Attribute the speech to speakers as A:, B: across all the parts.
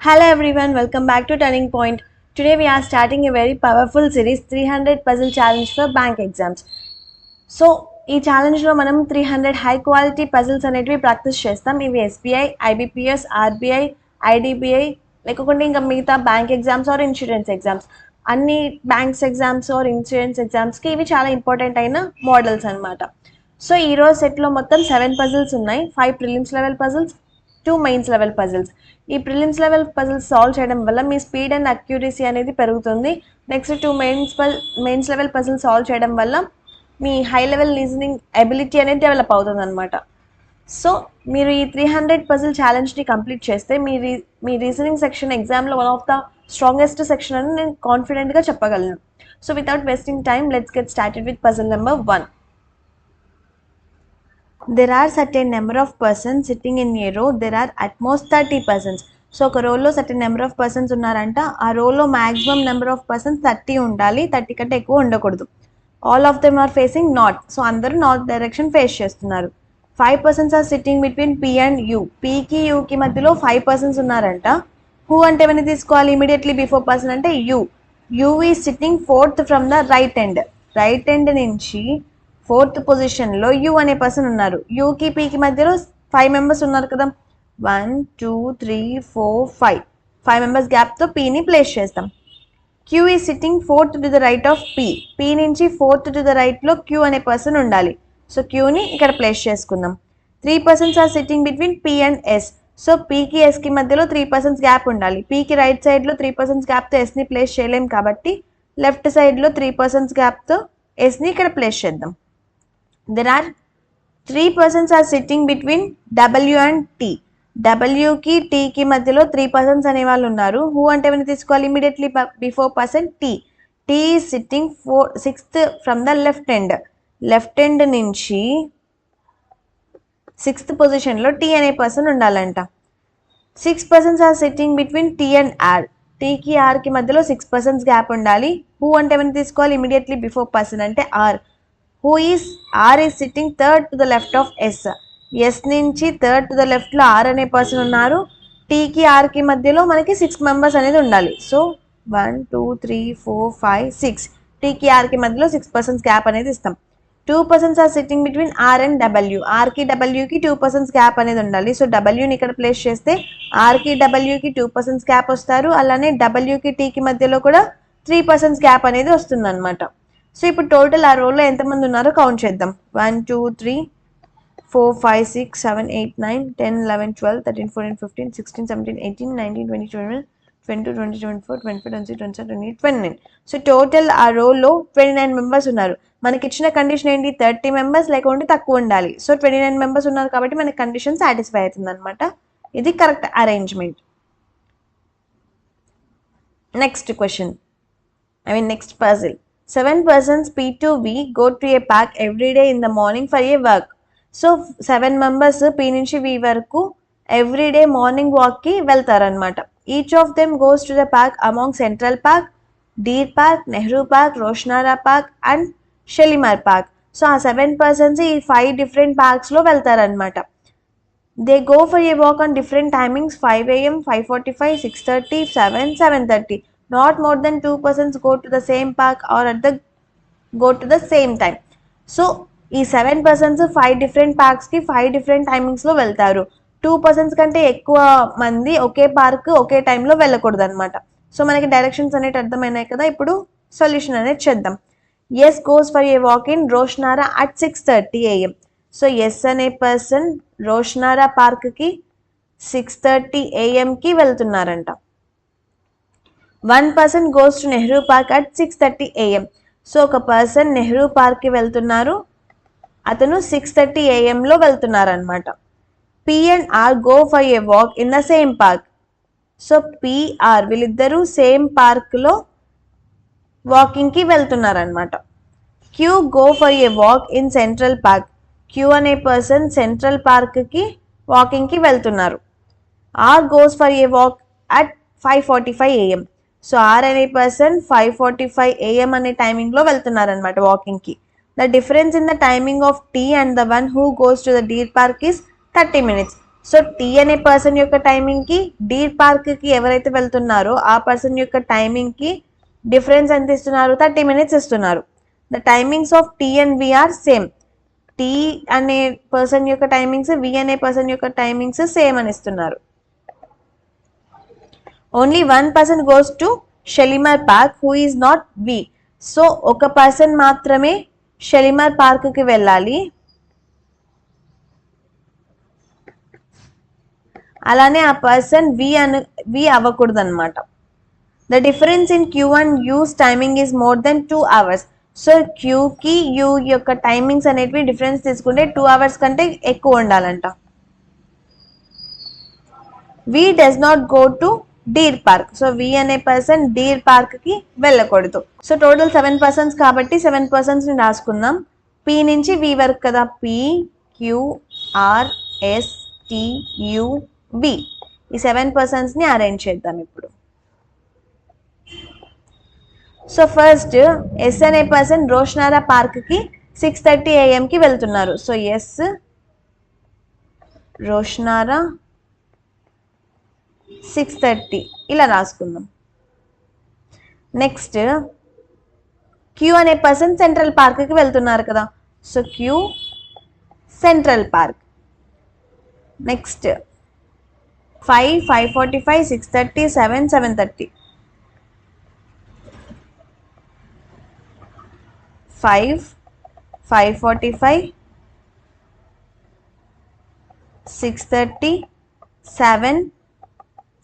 A: Hello everyone, welcome back to Turning Point. Today we are starting a very powerful series 300 puzzle challenge for bank exams. So ఈ ఛాలెంజ్లో మనం 300 high quality puzzles అనేటివి practice చేస్తాం. ఇవి SBI, IBPS, RBI, IDBI లేకుంటే ఇంకా మిగతా bank exams are insurance exams అన్ని banks exams are insurance ఎగ్జామ్స్కి ఇవి చాలా ఇంపార్టెంట్ అయిన మోడల్స్ అనమాట. సో ఈరోజు సెట్లో మొత్తం 7 పజిల్స్ ఉన్నాయి. 5 prelims level puzzles, 2 mains level puzzles. ఈ ప్రిలిమ్స్ లెవెల్ పజిల్స్ సాల్వ్ చేయడం వల్ల మీ స్పీడ్ అండ్ అక్యూరసీ అనేది పెరుగుతుంది. Next 2 mains level puzzles solve చేయడం వల్ల మీ హై లెవెల్ రీజనింగ్ ఎబిలిటీ అనేది డెవలప్ అవుతుంది అనమాట. సో మీరు ఈ 300 పజిల్ ఛాలెంజ్ని కంప్లీట్ చేస్తే మీ రీజనింగ్ సెక్షన్ ఎగ్జామ్లో one of the strongest section అని నేను కాన్ఫిడెంట్గా చెప్పగలను. So without wasting time let's get started with puzzle number 1. There are certain number of persons sitting in a row. There are at most 30 persons. So ఒక రోలో certain number of persons ఉన్నారంట. ఆ రోలో maximum number of persons 30 ఉండాలి, 30 కంటే ఎక్కువ ఉండకూడదు. All of them are facing north. So అందరూ నార్త్ డైరెక్షన్ ఫేస్ చేస్తున్నారు. 5 persons are sitting between P and U. పీకి యూకి మధ్యలో 5 persons ఉన్నారంట. హూ అంటే ఏమైనా తీసుకోవాలి, ఇమీడియట్లీ బిఫోర్ పర్సన్ అంటే you. You is sitting 4th from the right end. Right end నుంచి 4th పొజిషన్లో యూ అనే పర్సన్ ఉన్నారు. యూకి పీకి మధ్యలో 5 members ఉన్నారు కదా. 1 2 3 4 5 members గ్యాప్తో పీని ప్లేస్ చేస్తాం. Q is sitting 4th to the right of P. P నుంచి 4th టు ద రైట్లో క్యూ అనే పర్సన్ ఉండాలి. సో క్యూని ఇక్కడ ప్లేస్ చేసుకుందాం. 3 persons are sitting between P and S. So పీకి ఎస్కి మధ్యలో 3 persons గ్యాప్ ఉండాలి. పీకి రైట్ సైడ్లో 3 persons గ్యాప్తో ఎస్ని ప్లేస్ చేయలేం కాబట్టి లెఫ్ట్ సైడ్లో 3 persons గ్యాప్తో ఎస్ని ఇక్కడ ప్లేస్ చేద్దాం. There are 3 persons are sitting between W and T. Wకి Tకి మధ్యలో 3 persons అనే వాళ్ళు ఉన్నారు. హూ అంటే ఏమైనా తీసుకోవాలి, immediately before person T. T is sitting 6th from the left end. Left end నుంచి 6th పొజిషన్లో T అనే పర్సన్ ఉండాలంట. 6 persons are sitting between T and R. Tకి Rకి మధ్యలో 6 persons గ్యాప్ ఉండాలి. హూ అంటే ఏమైనా తీసుకోవాలి, ఇమీడియట్లీ బిఫోర్ పర్సన్ అంటే R. R is sitting 3rd to the left of S. S నుంచి 3rd to the leftలో R అనే పర్సన్ ఉన్నారు. Tకి Rకి మధ్యలో మనకి 6 members అనేది ఉండాలి. సో 1 2 3 4 5 6. Tకి Rకి మధ్యలో 6 persons గ్యాప్ అనేది ఇస్తాం. 2 persons are sitting between R and W. Rకి Wకి 2 persons gap అనేది ఉండాలి. సో Wని ఇక్కడ ప్లేస్ చేస్తే Rకి Wకి 2 persons గ్యాప్ వస్తారు. అలానే Wకి Tకి మధ్యలో కూడా 3 persons గ్యాప్ అనేది వస్తుంది అనమాట. సో ఇప్పుడు టోటల్ ఆ రోలో ఎంతమంది ఉన్నారో కౌంట్ చేద్దాం. 1 2 3 4 5 6 7 8 9 10 11 12 13 14 15 16 17 18 19 20 21 22 23 24 25 26 27 28 29. సో టోటల్ ఆ రోలో 29 members ఉన్నారు. మనకి ఇచ్చిన కండిషన్ ఏంటి, 30 members లేకుంటే తక్కువ ఉండాలి. సో 29 members ఉన్నారు కాబట్టి మనకి కండిషన్ సాటిస్ఫై అవుతుంది అనమాట. ఇది correct arrangement. Next question, next puzzle. 7 persons P to V go to a park every day in the morning for a walk. So 7 members P నుంచి V వరకు ఎవ్రీడే మార్నింగ్ వాక్కి వెళ్తారనమాట. Each of them goes to the park among central park, deer park, Nehru park, Roshanara park and Shalimar park. So ఆ 7 persons ఈ 5 different పార్క్స్లో వెళ్తారనమాట. They go for a walk on different timings 5 AM, 5:45, 6:30, 7, 7:30. Not more than 2 persons go to the same park or go to the same time. So ఈ 7 persons 5 different parksకి 5 different టైమింగ్స్లో వెళ్తారు. 2 persons కంటే ఎక్కువ మంది ఒకే park ఒకే టైంలో వెళ్ళకూడదు అనమాట. సో మనకి డైరెక్షన్స్ అనేవి అర్థమైనాయి కదా. ఇప్పుడు సొల్యూషన్ అనేది చేద్దాం. S goes for a walk in Roshanara at 6:30 AM. So S అనే పర్సన్ రోషనారా పార్క్కి 6:30 AMకి వెళ్తున్నారంట. 1 person goes to Nehru park at 6:30 AM. So ఒక పర్సన్ నెహ్రూ పార్క్కి వెళ్తున్నారు, అతను 6:30 AMలో వెళ్తున్నారు అనమాట. P and R go for a walk in the same park. So PR వీళ్ళిద్దరూ సేమ్ పార్క్లో వాకింగ్కి వెళ్తున్నారనమాట. Q go for a walk in central park. Q అనే పర్సన్ సెంట్రల్ పార్క్కి వాకింగ్కి వెళ్తున్నారు. R goes for a walk at 5:45 AM. So R అనే person 5:45 AM అనే టైమింగ్లో వెళ్తున్నారనమాట వాకింగ్కి. The difference in the timing of T and the one who goes to the deer park is 30 minutes. So T అనే person యొక్క టైమింగ్కి Deere పార్క్కి ఎవరైతే వెళ్తున్నారో ఆ పర్సన్ యొక్క టైమింగ్కి డిఫరెన్స్ ఎంత ఇస్తున్నారు? 30 minutes ఇస్తున్నారు. The timings of T and V are same. T అనే పర్సన్ యొక్క టైమింగ్స్, వి అనే పర్సన్ యొక్క టైమింగ్స్ సేమ్ అని ఇస్తున్నారు. Only one person goes to Shalimar park who is not V. So ఒక పర్సన్ మాత్రమే షలిమార్ పార్క్కి వెళ్ళాలి. అలానే ఆ పర్సన్ వి అవ్వకూడదు అనమాట. The difference in Q and U's timing is more than 2 hours. So క్యూకి యూ యొక్క టైమింగ్స్ అనేటివి డిఫరెన్స్ తీసుకుంటే 2 hours కంటే ఎక్కువ ఉండాలంట. V does not go to deer park. So V అనే పర్సన్ డీర్ పార్క్కి వెళ్ళకూడదు. సో టోటల్ 7 persons కాబట్టి 7 personsని రాసుకుందాం. పి నుంచి వి వరకు కదా. P Q R S T U V. ఈ 7 personsని అరేంజ్ చేద్దాం ఇప్పుడు. సో ఫస్ట్ ఎస్ అనే పర్సన్ రోషనారా పార్క్కి 6:30 AM వెళ్తున్నారు. సో ఎస్ రోషనారా 6:30 ఇలా రాసుకుందాం. నెక్స్ట్ క్యూ అనే పర్సన్ సెంట్రల్ పార్క్కి వెళ్తున్నారు కదా. So Q central park. Next 5, 5:45, 6:30, 7, 7:30. 5, 5:45, 6:30, 7,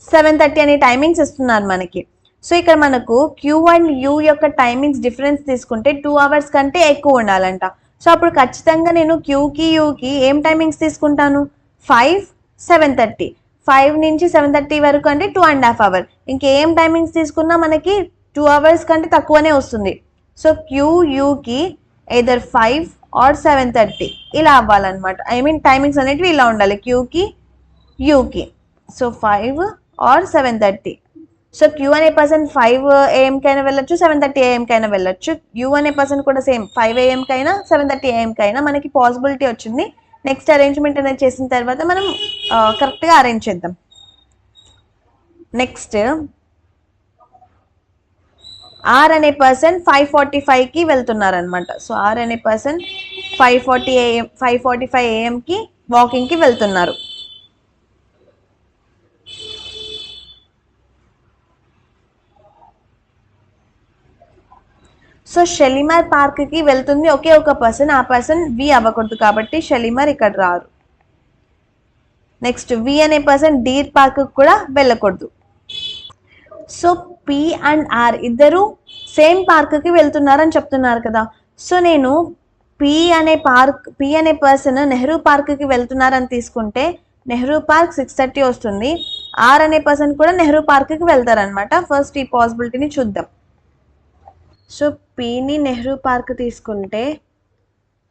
A: 7:30 అనే టైమింగ్స్ ఇస్తున్నారు మనకి. సో ఇక్కడ మనకు క్యూ అండ్ యూ యొక్క టైమింగ్స్ డిఫరెన్స్ తీసుకుంటే 2 hours కంటే ఎక్కువ ఉండాలంట. సో అప్పుడు ఖచ్చితంగా నేను క్యూకి యూకి ఏం టైమింగ్స్ తీసుకుంటాను? 5, 7:30. 5 నుంచి 7:30 వరకు అంటే 2.5 hours. ఇంకేం టైమింగ్స్ తీసుకున్నా మనకి 2 hours కంటే తక్కువనే వస్తుంది. సో క్యూ యూకి ఎయిదర్ 5 or 7:30 ఇలా అవ్వాలన్నమాట. ఐ మీన్ టైమింగ్స్ అనేటివి ఇలా ఉండాలి క్యూకి యూకి. So 5 or 7:30. సో క్యూ అనే పర్సన్ 5 AM కైనా వెళ్ళొచ్చు, 7:30 AM కైనా వెళ్ళొచ్చు. యూ అనే పర్సన్ కూడా సేమ్ 5 AM కైనా 7:30 AM కైనా మనకి పాసిబిలిటీ వచ్చింది. నెక్స్ట్ అరేంజ్మెంట్ అనేది చేసిన తర్వాత మనం కరెక్ట్గా అరేంజ్ చేద్దాం. నెక్స్ట్ ఆర్ అనే పర్సన్ 5:45కి వెళ్తున్నారనమాట. సో ఆర్ అనే పర్సన్ 5:45 AM వాకింగ్కి వెళ్తున్నారు. సో షలిమార్ పార్క్కి వెళ్తుంది ఒకే ఒక పర్సన్. ఆ పర్సన్ వి అవ్వకూడదు కాబట్టి షలిమార్ ఇక్కడ రారు. నెక్స్ట్ వి అనే పర్సన్ డీర్ పార్క్కి కూడా వెళ్ళకూడదు. సో పి అండ్ ఆర్ ఇద్దరు సేమ్ పార్క్కి వెళ్తున్నారని చెప్తున్నారు కదా. సో నేను పి అనే పర్సన్ నెహ్రూ పార్క్కి వెళ్తున్నారని తీసుకుంటే నెహ్రూ పార్క్ 6:30 వస్తుంది. ఆర్ అనే పర్సన్ కూడా నెహ్రూ పార్క్కి వెళ్తారనమాట. ఫస్ట్ ఈ పాసిబిలిటీని చూద్దాం. సో పిని నెహ్రూ పార్క్ తీసుకుంటే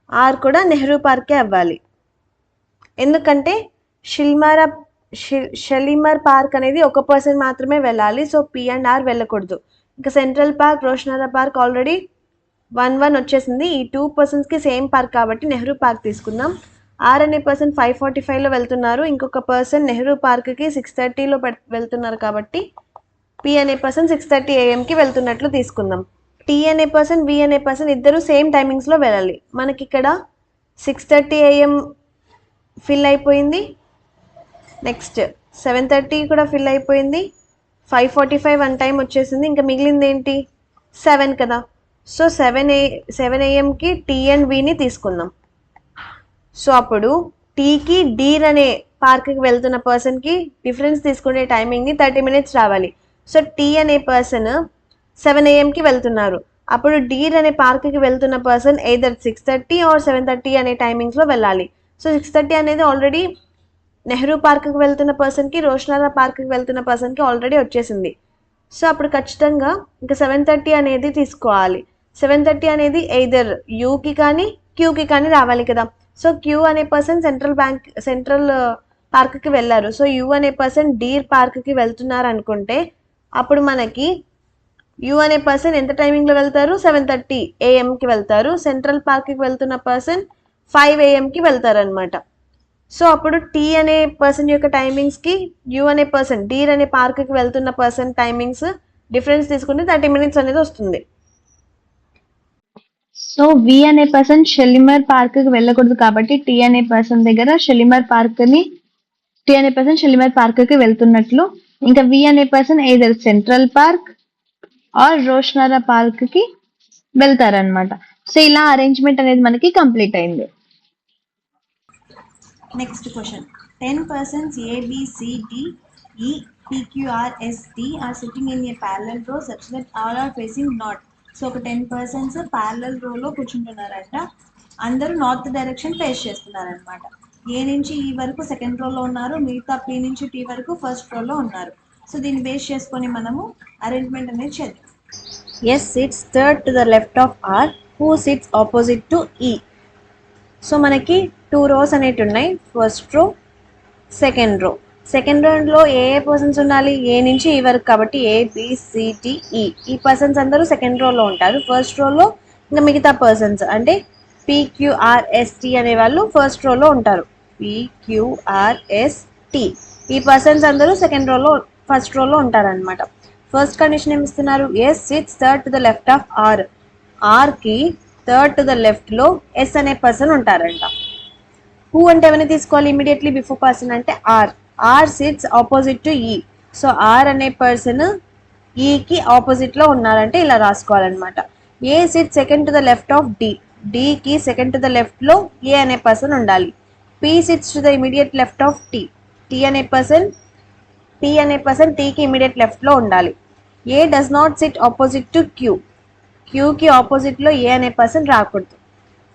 A: ఆర్ కూడా నెహ్రూ పార్కే అవ్వాలి. ఎందుకంటే షలిమార్ పార్క్ అనేది ఒక పర్సన్ మాత్రమే వెళ్ళాలి. సో పి అండ్ ఆర్ వెళ్ళకూడదు. ఇంకా central park Roshanara park already 1-1 వచ్చేసింది. ఈ 2 personsకి సేమ్ పార్క్ కాబట్టి నెహ్రూ పార్క్ తీసుకుందాం. ఆర్ అనే పర్సన్ 5:45లో వెళ్తున్నారు. ఇంకొక పర్సన్ నెహ్రూ పార్క్కి 6:30లో వెళ్తున్నారు కాబట్టి పి అనే పర్సన్ 6:30 AM వెళ్తున్నట్లు తీసుకుందాం. టీ అనే పర్సన్ వి అనే పర్సన్ ఇద్దరు సేమ్ టైమింగ్స్లో వెళ్ళాలి. మనకి ఇక్కడ 6:30 AM ఫిల్ అయిపోయింది. నెక్స్ట్ 7:30 కూడా ఫిల్ అయిపోయింది. 5:45 వన్ టైం వచ్చేసింది. ఇంకా మిగిలింది ఏంటి? 7 కదా. సో 7 AM టీ అండ్ విని తీసుకుందాం. సో అప్పుడు టీకి డీర్ అనే పార్క్కి వెళ్తున్న పర్సన్కి డిఫరెన్స్ తీసుకునే టైమింగ్ని 30 minutes రావాలి. సో టీ అనే పర్సన్ 7 AM వెళ్తున్నారు. అప్పుడు డీర్ అనే పార్క్కి వెళ్తున్న పర్సన్ ఎయిదర్ 6:30 or 7:30 అనే టైమింగ్స్లో వెళ్ళాలి. సో 6:30 అనేది ఆల్రెడీ నెహ్రూ పార్క్కి వెళ్తున్న పర్సన్కి, రోషనారా పార్క్కి వెళ్తున్న పర్సన్కి ఆల్రెడీ వచ్చేసింది. సో అప్పుడు ఖచ్చితంగా ఇంకా 7:30 అనేది తీసుకోవాలి. 7:30 అనేది ఎయిదర్ యూకి కానీ క్యూకి కానీ రావాలి కదా. సో క్యూ అనే పర్సన్ సెంట్రల్ పార్క్కి వెళ్ళారు. సో యూ అనే పర్సన్ డీర్ పార్క్కి వెళ్తున్నారు అనుకుంటే అప్పుడు మనకి యూ అనే పర్సన్ ఎంత టైమింగ్లో వెళ్తారు? 7:30 AM వెళ్తారు. సెంట్రల్ పార్క్కి వెళ్తున్న పర్సన్ 5 AM వెళ్తారు అనమాట. సో అప్పుడు టీ అనే పర్సన్ యొక్క టైమింగ్స్కి యూ అనే పర్సన్ డీర్ అనే పార్క్కి వెళ్తున్న పర్సన్ టైమింగ్స్ డిఫరెన్స్ తీసుకుంటే 30 minutes అనేది వస్తుంది.
B: సో వి అనే పర్సన్ షెలిమర్ పార్క్ కి వెళ్ళకూడదు కాబట్టి టీ అనే పర్సన్ దగ్గర టీ అనే పర్సన్ షెలిమర్ పార్క్ కి వెళ్తున్నట్లు. ఇంకా వి అనే person either central park or Roshanara park కి వెళ్తారనమాట. సో ఇలా అరేంజ్మెంట్ అనేది మనకి కంప్లీట్ అయింది.
A: Next question 10 persons A, B, C, D, E, P, Q, R, S, T are sitting in a parallel row such that all are facing north. So ఒక 10 persons parallel రోలో కూర్చుంటున్నారంట. అందరూ నార్త్ డైరెక్షన్ ఫేస్ చేస్తున్నారనమాట. ఏ నుంచి ఈ వరకు second రోలో ఉన్నారు, మిగతా పి నుంచి టీ వరకు ఫస్ట్ రోలో ఉన్నారు. సో దీన్ని బేస్ చేసుకొని మనము అరేంజ్మెంట్ అనేది చేద్దాం. S sits third to the left of R, who sits opposite to E. So మనకి 2 rows అనేవి ఉన్నాయి. First row, second row. Second రోలో ఏ పర్సన్స్ ఉండాలి, ఏ నుంచి ఈ వరకు కాబట్టి ABCDE. ఈ పర్సన్స్ అందరూ సెకండ్ రోలో ఉంటారు. ఫస్ట్ రోలో ఇంకా మిగతా పర్సన్స్ అంటే PQRST అనే వాళ్ళు ఫస్ట్ రోలో ఉంటారు. PQRST ఈ పర్సన్స్ అందరూ ఫస్ట్ రోలో ఉంటారనమాట. ఫస్ట్ కండిషన్ ఏమి ఇస్తున్నారు, S sits third to the left of R. ఆర్కి థర్డ్ టు ద లెఫ్ట్లో ఎస్ అనే పర్సన్ ఉంటారంట. హూ అంటే ఎవరిని తీసుకోవాలి ఇమీడియట్లీ బిఫోర్ పర్సన్ అంటే R. R sits opposite to E. So R అనే పర్సన్ ఈకి ఆపోజిట్లో ఉన్నారంటే ఇలా రాసుకోవాలన్నమాట. A sits second to the left of D. డికి సెకండ్ టు ద లెఫ్ట్లో ఏ అనే పర్సన్ ఉండాలి. P sits to the immediate left of T. P అనే పర్సన్ టీకి ఇమీడియట్ లెఫ్ట్లో ఉండాలి. A does not sit opposite to Q. క్యూకి ఆపోజిట్లో ఏ అనే పర్సన్ రాకూడదు.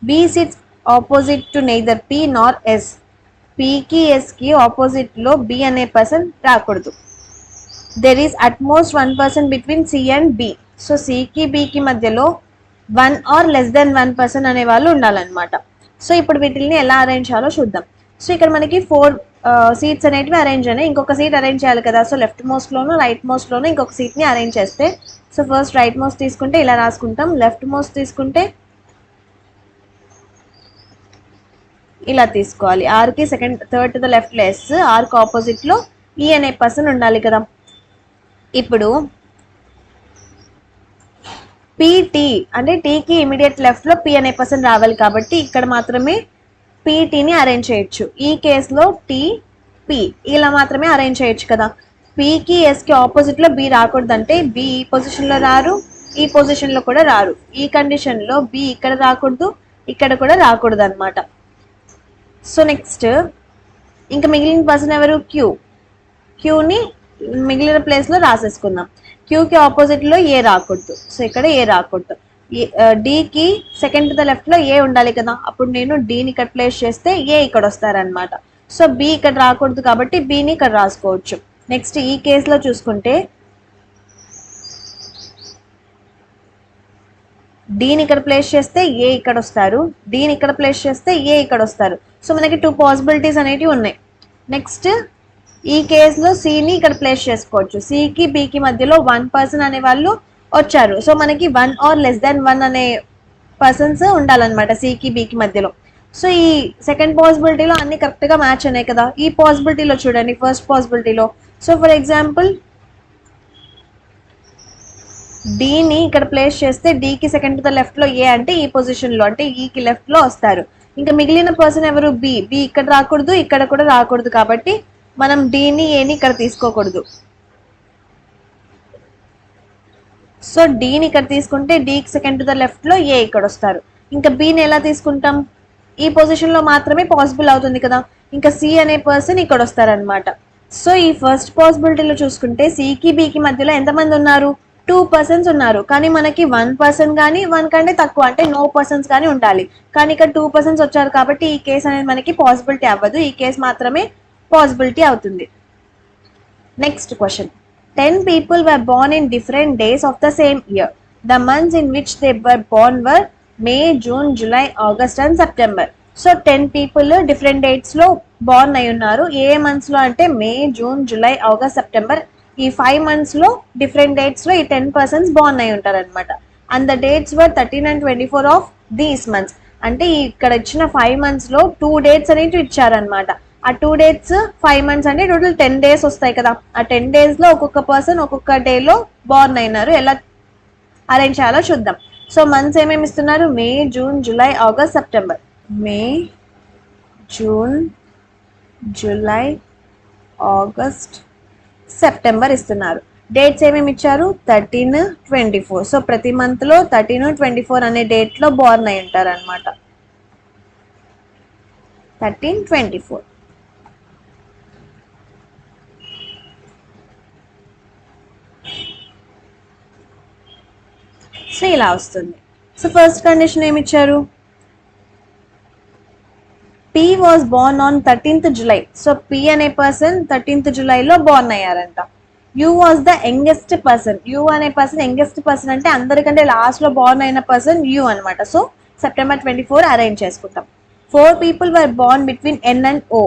A: B sits opposite to neither P nor S. పికి ఎస్కి ఆపోజిట్లో బి అనే పర్సన్ రాకూడదు. There is at most 1 person between C and B. So సికి బికి మధ్యలో 1 or less than 1 person అనే వాళ్ళు ఉండాలన్నమాట. సో ఇప్పుడు వీటిని ఎలా అరేంజ్ చేయాలో చూద్దాం. సో ఇక్కడ మనకి 4 సీట్స్ అనేటివి అరేంజ్ అయినాయి. ఇంకొక సీట్ అరేంజ్ చేయాలి కదా. సో లెఫ్ట్ మోస్ట్లోనూ రైట్ మోస్ట్లోనూ ఇంకొక సీట్ని అరేంజ్ చేస్తే, సో ఫస్ట్ రైట్ మోస్ట్ తీసుకుంటే ఇలా రాసుకుంటాం, లెఫ్ట్ మోస్ట్ తీసుకుంటే ఇలా తీసుకోవాలి. ఆర్కి థర్డ్ టు ద లెఫ్ట్లో ఎస్, ఆర్కి ఆపోజిట్లో ఈ అనే పర్సన్ ఉండాలి కదా. ఇప్పుడు పిటి అంటే టీకి ఇమీడియట్ లెఫ్ట్లో పి అనే పర్సన్ రావాలి కాబట్టి ఇక్కడ మాత్రమే పీటీని అరేంజ్ చేయొచ్చు. ఈ కేసులో టీ పి ఇలా మాత్రమే అరేంజ్ చేయొచ్చు కదా. పికి ఎస్కి ఆపోజిట్లో బి రాకూడదంటే బి ఈ పొజిషన్లో రారు, ఈ పొజిషన్లో కూడా రారు. ఈ కండిషన్లో బి ఇక్కడ రాకూడదు, ఇక్కడ కూడా రాకూడదు అనమాట. సో నెక్స్ట్ ఇంకా మిగిలిన పర్సన్ ఎవరు, క్యూని మిగిలిన ప్లేస్లో రాసేసుకుందాం. క్యూకి ఆపోజిట్లో ఏ రాకూడదు, సో ఇక్కడ ఏ రాకూడదు. డీకి సెకండ్ టు ద లెఫ్ట్లో ఏ ఉండాలి కదా. అప్పుడు నేను డీని ఇక్కడ ప్లేస్ చేస్తే ఏ ఇక్కడ వస్తారనమాట. సో బి ఇక్కడ రాకూడదు కాబట్టి బిని ఇక్కడ రాసుకోవచ్చు. నెక్స్ట్ ఈ కేసులో చూసుకుంటే డీని ఇక్కడ ప్లేస్ చేస్తే ఏ ఇక్కడ వస్తారు, డీని ఇక్కడ ప్లేస్ చేస్తే ఏ ఇక్కడ వస్తారు. సో మనకి 2 పాసిబిలిటీస్ అనేటివి ఉన్నాయి. నెక్స్ట్ ఈ కేసులో సిని ఇక్కడ ప్లేస్ చేసుకోవచ్చు. సికి బికి మధ్యలో 1 person అనే వాళ్ళు వచ్చారు. సో మనకి 1 or less than 1 అనే పర్సన్స్ ఉండాలన్నమాట సికి బికి మధ్యలో. సో ఈ సెకండ్ పాసిబిలిటీలో అన్ని కరెక్ట్గా మ్యాచ్ ఉన్నాయి కదా. ఈ పాసిబిలిటీలో చూడండి, ఫస్ట్ పాసిబిలిటీలో సో ఫర్ ఎగ్జాంపుల్ డీని ఇక్కడ ప్లేస్ చేస్తే డీకి సెకండ్ టు ద లెఫ్ట్లో ఏ అంటే ఈ పొజిషన్లో అంటే ఈకి లెఫ్ట్లో వస్తారు. ఇంకా మిగిలిన పర్సన్ ఎవరు, బి ఇక్కడ రాకూడదు, ఇక్కడ కూడా రాకూడదు కాబట్టి మనం డీని ఏని ఇక్కడ తీసుకోకూడదు. సో డీని ఇక్కడ తీసుకుంటే డీకి సెకండ్ టు ద లెఫ్ట్లో ఏ ఇక్కడ వస్తారు. ఇంకా బీని ఎలా తీసుకుంటాం, ఈ పొజిషన్లో మాత్రమే పాసిబుల్ అవుతుంది కదా. ఇంకా సి అనే పర్సన్ ఇక్కడ వస్తారనమాట. సో ఈ ఫస్ట్ పాసిబిలిటీలో చూసుకుంటే సికి బికి మధ్యలో ఎంతమంది ఉన్నారు, 2 persons ఉన్నారు. కానీ మనకి 1 person కానీ 1 కంటే తక్కువ అంటే నో పర్సన్స్ కానీ ఉండాలి. కానీ ఇక్కడ 2 persons వచ్చారు కాబట్టి ఈ కేసు అనేది మనకి పాసిబిలిటీ అవ్వదు. ఈ కేసు మాత్రమే పాసిబిలిటీ అవుతుంది. Next question 10 people were born in different days of the same year. The months in which they were born were May, June, July, August and September. So 10 people different డేట్స్లో born అయి ఉన్నారు. ఏ మంత్స్లో అంటే May, June, July, August, September. ఈ 5 monthsలో different డేట్స్లో ఈ 10 persons Born అయి ఉంటారు అనమాట. And the dates were 13 and 24 of these months. అంటే ఇక్కడ ఇచ్చిన 5 monthsలో 2 dates అనేవి ఇచ్చారనమాట. ఆ 2 dates 5 months అంటే టోటల్ 10 days వస్తాయి కదా. ఆ 10 days లో ఒక్కొక్క పర్సన్ ఒక్కొక్క డేలో బోర్న్ అయినారు. ఎలా అరేంజ్ చేయాలో చూద్దాం. సో మంత్స్ ఏమేమి ఇస్తున్నారు? మే, జూన్, జూలై, ఆగస్ట్, సెప్టెంబర్. మే, జూన్, జూలై, ఆగస్ట్, సెప్టెంబర్ ఇస్తున్నారు. డేట్స్ ఏమేమి ఇచ్చారు? 13, 24. సో ప్రతి మంత్ లో 13, 24 అనే డేట్ లో బోర్న్ అయి ఉంటారు అనమాట. 13, 24. సో ఇలా వస్తుంది. సో ఫస్ట్ కండిషన్ ఏమి ఇచ్చారు? P was born on 13th July. So P అనే పర్సన్ 13th జూలైలో బోర్న్ అయ్యారంట. U was the youngest person. U అనే పర్సన్ యంగెస్ట్ పర్సన్ అంటే అందరికంటే లాస్ట్ లో బోర్న్ అయిన పర్సన్ U అనమాట. సో సెప్టెంబర్ 24 అరేంజ్ చేసుకుంటాం. 4 people were born between N and O.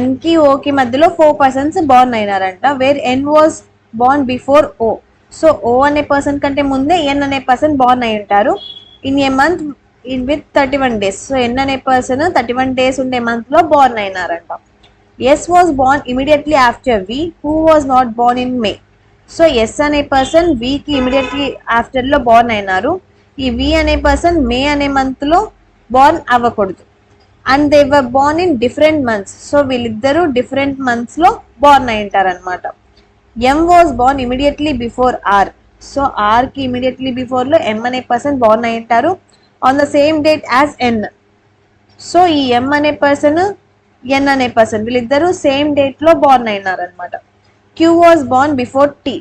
A: N కి O కి మధ్యలో 4 persons బోర్న్ అయినారంట. Where N was born before O. So O అనే పర్సన్ కంటే ముందే N అనే పర్సన్ బోర్న్ అయి ఉంటారు. In a month with 31 days. So N అనే పర్సన్ 31 days ఉండే మంత్ లో బోర్న్ అయినారంట. S was born immediately after V, who was not born in May. So S అనే పర్సన్ V కి ఇమీడియట్లీ ఆఫ్టర్ లో Born అయినారు. ఈ V అనే పర్సన్ మే అనే మంత్ లో బోర్న్ అవ్వకూడదు. And they were born in different months. So వీళ్ళిద్దరూ డిఫరెంట్ మంత్స్ లో బోర్న్ అయి ఉంటారనమాట. M was born immediately before R. So R కి ఇమీడియట్లీ బిఫోర్ లో M అనే పర్సన్ బోర్న్ అయి ఉంటారు on the same date as N. So ఈ M అనే పర్సన్ N అనే పర్సన్ వీళ్ళిద్దరూ సేమ్ డేట్ లో బోర్న్ అయినారు అనమాట. Q was born before T.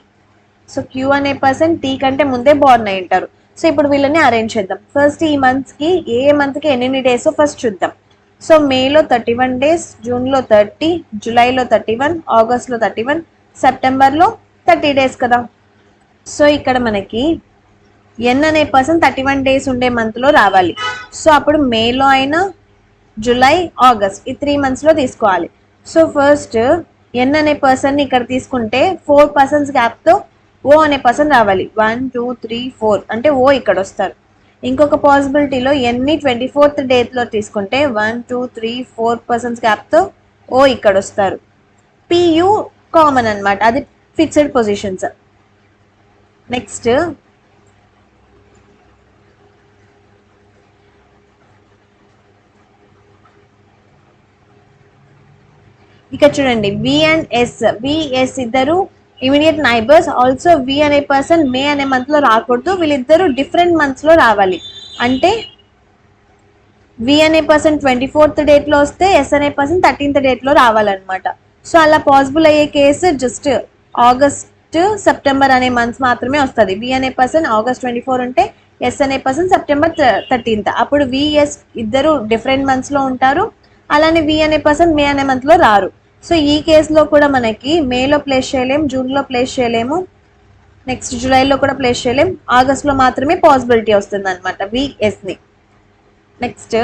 A: So Q అనే పర్సన్ T కంటే ముందే బోర్న్ అయి ఉంటారు. సో ఇప్పుడు వీళ్ళని అరేంజ్ చేద్దాం. ఫస్ట్ ఈ మంత్స్ కి ఏ మంత్ కి ఎన్ని డేస్ ఫస్ట్ చూద్దాం. సో మేలో 31 days, జూన్లో 30, జూలైలో 31, ఆగస్ట్లో 31, సెప్టెంబర్లో 30 days కదా. సో ఇక్కడ మనకి N అనే పర్సన్ 31 days ఉండే మంత్లో రావాలి. సో అప్పుడు మేలో అయినా జూలై, ఆగస్ట్ ఈ 3 months లో తీసుకోవాలి. సో ఫస్ట్ N అనే పర్సన్ ఇక్కడ తీసుకుంటే 4 persons గ్యాప్తో O అనే పర్సన్ రావాలి. 1, 2, 3, 4 అంటే O ఇక్కడ వస్తారు. ఇంకొక పాసిబిలిటీలో Nని 24th డేట్లో తీసుకుంటే 1, 2, 3, 4 persons గ్యాప్తో O ఇక్కడ వస్తారు. PU కామన్ అనమాట, అది ఫిక్స్డ్ పొజిషన్స్. నెక్స్ట్ ఇక్కడ చూడండి V అండ్ S. VS ఇద్దరు ఇమీడియట్ నైబర్స్. ఆల్సో V అనే పర్సన్ మే అనే మంత్ లో రాకూడదు, వీళ్ళిద్దరు డిఫరెంట్ మంత్స్ లో రావాలి. అంటే V అనే పర్సన్ 24th డేట్ లో వస్తే S అనే పర్సన్ 13th డేట్ లో రావాలన్నమాట. సో అలా పాసిబుల్ అయ్యే కేసు జస్ట్ ఆగస్ట్, సెప్టెంబర్ అనే మంత్స్ మాత్రమే వస్తుంది. V అనే పర్సన్ ఆగస్ట్ 24 ఉంటే S అనే పర్సన్ సెప్టెంబర్ 13th. అప్పుడు VS ఇద్దరు డిఫరెంట్ మంత్స్ లో ఉంటారు. అలానే V అనే పర్సన్ మే అనే మంత్ లో రారు. సో ఈ కేసులో కూడా మనకి మేలో ప్లేస్ చేయలేము, జూన్లో ప్లేస్ చేయలేము, నెక్స్ట్ జూలైలో కూడా ప్లేస్ చేయలేము, ఆగస్ట్లో మాత్రమే పాసిబిలిటీ వస్తుంది అనమాట VSని. నెక్స్ట్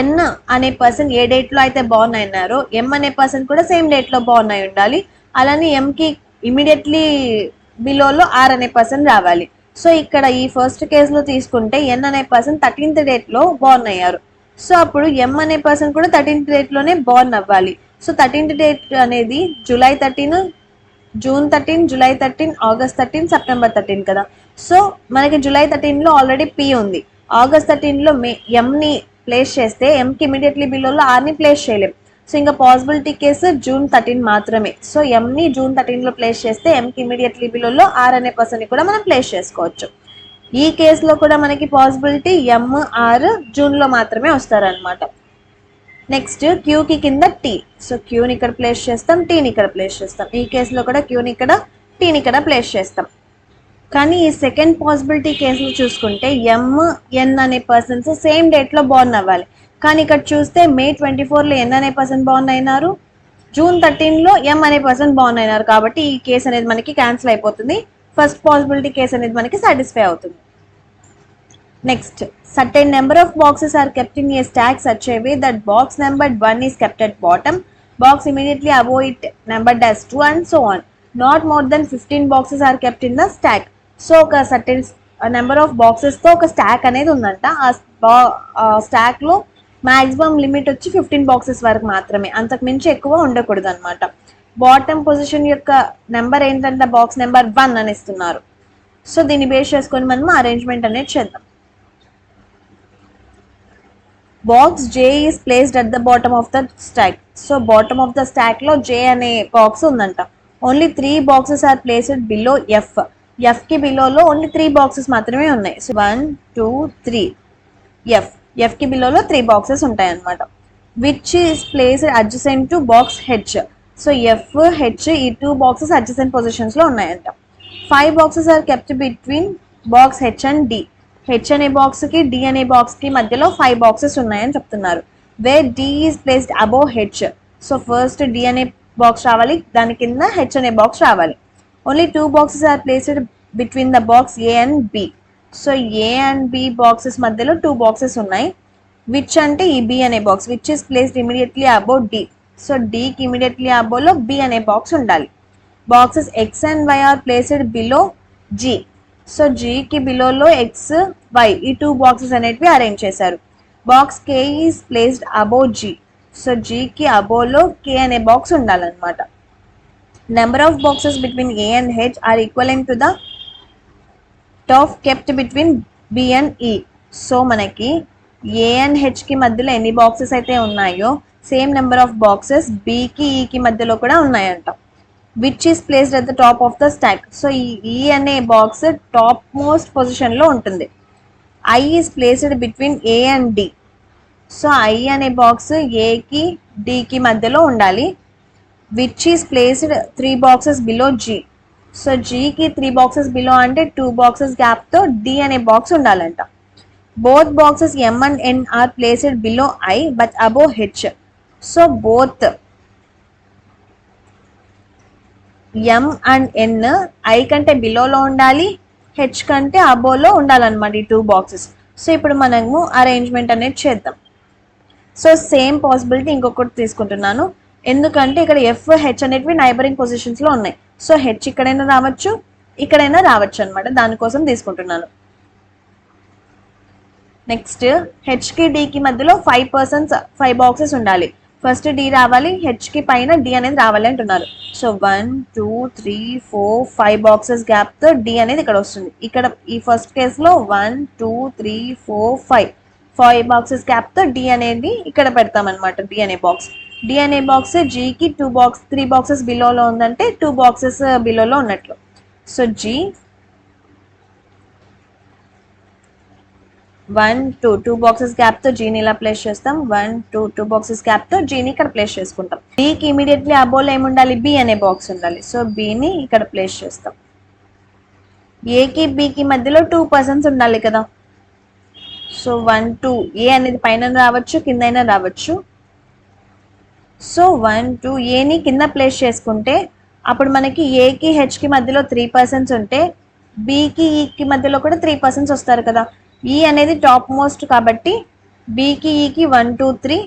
A: N అనే పర్సన్ ఏ డేట్లో అయితే బోర్న్ అయినారో M అనే పర్సన్ కూడా సేమ్ డేట్లో బోర్న్ అయి ఉండాలి. అలానే Mకి ఇమీడియట్లీ బిలోలో R అనే పర్సన్ రావాలి. సో ఇక్కడ ఈ ఫస్ట్ కేసులో తీసుకుంటే N అనే పర్సన్ 13th డేట్లో బోర్న్ అయ్యారు. సో అప్పుడు M అనే పర్సన్ కూడా 13th డేట్లోనే బోర్న్ అవ్వాలి. సో 13th డేట్ అనేది July 13, June 13, July 13, August 13, September 13 కదా. సో మనకి జూలై 13లో ఆల్రెడీ P ఉంది. ఆగస్ట్ 13లో Mని ప్లేస్ చేస్తే Mకి ఇమీడియట్లీ బిలోలో Rని ప్లేస్ చేయలేం. సో ఇంకా పాసిబిలిటీ కేసు జూన్ 13 మాత్రమే. సో Mని జూన్ 13లో ప్లేస్ చేస్తే Mకి ఇమీడియట్లీ బిలోలో R అనే పర్సన్ని కూడా మనం ప్లేస్ చేసుకోవచ్చు. ఈ కేసులో కూడా మనకి పాసిబిలిటీ M, R జూన్లో మాత్రమే వస్తారనమాట. నెక్స్ట్ క్యూకి కింద T. సో క్యూని ఇక్కడ ప్లేస్ చేస్తాం, టీని ఇక్కడ ప్లేస్ చేస్తాం. ఈ కేసులో కూడా క్యూని ఇక్కడ, టీని ఇక్కడ ప్లేస్ చేస్తాం. కానీ ఈ సెకండ్ పాసిబిలిటీ కేసులో చూసుకుంటే M, N అనే పర్సన్స్ సేమ్ డేట్లో బోర్న్ అవ్వాలి. కానీ ఇక్కడ చూస్తే మే 24లో N అనే పర్సన్ బోర్న్ అయినారు, జూన్ 13లో M అనే పర్సన్ బోర్న్ అయినారు. కాబట్టి ఈ కేసు అనేది మనకి క్యాన్సిల్ అయిపోతుంది. ఫస్ట్ పాసిబిలిటీ కేసు అనేది మనకి సాటిస్ఫై అవుతుంది. Next certain number of boxes are kept in a stack such a way that box numbered 1 is kept at bottom, box immediately above it numbered as 2 and so on. Not more than 15 boxes are kept in the stack. So ఒక certain number of బాక్సెస్తో ఒక stock అనేది ఉందంట. ఆ స్టాక్లో maximum limit వచ్చి 15 boxes వరకు మాత్రమే, అంతకు మించి ఎక్కువ ఉండకూడదు అనమాట. బాటమ్ పొజిషన్ యొక్క నెంబర్ ఏంటంటే బాక్స్ నెంబర్ 1 అని ఇస్తున్నారు. సో దీన్ని బేస్ చేసుకొని మనం అరేంజ్మెంట్ అనేది చేద్దాం. Box J is placed at the bottom of the stack. So bottom of the stack లో J అనే బాక్స్ ఉందంట. Only 3 boxes are placed below F. F కి బిలోలో ఓన్లీ 3 బాక్సెస్ మాత్రమే ఉన్నాయి. సో 1 2 3 F కి బిలోలో 3 బాక్సెస్ ఉంటాయి అన్నమాట. Which is placed adjacent to box H. So F H ఈ 2 బాక్సెస్ అడ్జసెంట్ పొజిషన్స్ లో ఉన్నాయంట. 5 boxes are kept between box H and D. H అనే బాక్స్ కి డి అనే బాక్స్ కి మధ్యలో 5 బాక్సెస్ ఉన్నాయని చెప్తున్నారు. Where D is placed above H. So first D అనే బాక్స్ రావాలి, దాని కింద హెచ్ అనే బాక్స్ రావాలి. Only 2 boxes are placed between the box A and B. So A and B boxes మధ్యలో 2 బాక్సెస్ ఉన్నాయి. విచ్ అంటే ఈ బి అనే box, which is placed immediately above D. So డికి ఇమీడియట్లీ అబోవ్ లో బి అనే బాక్స్ ఉండాలి. Boxes X and Y are placed below G. So జీకి బిలోలో ఎక్స్ వై ఈ 2 బాక్సెస్ అనేటివి అరేంజ్ చేశారు. Box K is placed above G. So జీకి అబోవ్లో కే అనే బాక్స్ ఉండాలన్నమాట. Number of boxes between A and H are equivalent to the top kept between B and E. So మనకి A and హెచ్కి మధ్యలో ఎన్ని బాక్సెస్ అయితే ఉన్నాయో సేమ్ నెంబర్ ఆఫ్ బాక్సెస్ బికి ఈకి మధ్యలో కూడా ఉన్నాయంట. Which is placed at the top of the stack. So ఈ ఈ అనే బాక్స్ టాప్ మోస్ట్ పొజిషన్ లో ఉంటుంది. I is placed between A and D. So I అనే బాక్స్ ఏకి డికి మధ్యలో ఉండాలి. Which is placed 3 boxes below G. So జీకి 3 బాక్సెస్ బిలో అంటే 2 బాక్సెస్ గ్యాప్ తో డి అనే బాక్స్ ఉండాలంట. Both boxes M and N are placed below I but above H. So both M and N I కంటే బిలోలో ఉండాలి, H కంటే అబోలో ఉండాలన్నమాట ఈ 2 బాక్సెస్. సో ఇప్పుడు మనము అరేంజ్మెంట్ అనేది చేద్దాం. సో సేమ్ పాసిబిలిటీ ఇంకొకటి తీసుకుంటున్నాను, ఎందుకంటే ఇక్కడ ఎఫ్ హెచ్ అనేటివి నైబరింగ్ పొజిషన్స్ లో ఉన్నాయి. సో హెచ్ ఇక్కడైనా రావచ్చు, ఇక్కడైనా రావచ్చు అనమాట, దానికోసం తీసుకుంటున్నాను. నెక్స్ట్ హెచ్కి డికి మధ్యలో 5 బాక్సెస్ ఉండాలి. ఫస్ట్ డి రావాలి, హెచ్కి పైన డి అనేది రావాలి అంటున్నారు. సో 1 2 3 4 5 బాక్సెస్ గ్యాప్ తో డి అనేది ఇక్కడ వస్తుంది. ఇక్కడ ఈ ఫస్ట్ కేసులో 1 2 3 4 5 బాక్సెస్ గ్యాప్ తో డి అనేది ఇక్కడ పెడతాం అనమాట. డి అనే బాక్స్, డి అనే బాక్స్ జీకి 3 బాక్సెస్ బిలోలో ఉందంటే 2 బాక్సెస్ బిలోలో ఉన్నట్లు. సో జీ 1 2 బాక్సెస్ గ్యాప్ తో జీని ఇలా ప్లేస్ చేస్తాం. 1 2 బాక్సెస్ గ్యాప్ తో జీని ఇక్కడ ప్లేస్ చేసుకుంటాం. డీకి ఇమీడియట్లీ అబోలో ఏముండాలి, బి అనే బాక్స్ ఉండాలి. సో బిని ఇక్కడ ప్లేస్ చేస్తాం. ఏకి బికి మధ్యలో 2 పర్సన్స్ ఉండాలి కదా. సో 1 2 ఏ అనేది పైన రావచ్చు, కిందైనా రావచ్చు. సో 1 2 ఏని కింద ప్లేస్ చేసుకుంటే అప్పుడు మనకి ఏకి హెచ్కి మధ్యలో 3 పర్సన్స్ ఉంటే బికి ఈకి మధ్యలో కూడా 3 పర్సన్స్ వస్తారు కదా. ఈ అనేది టాప్ మోస్ట్ కాబట్టి బికి ఈకి 1 2 3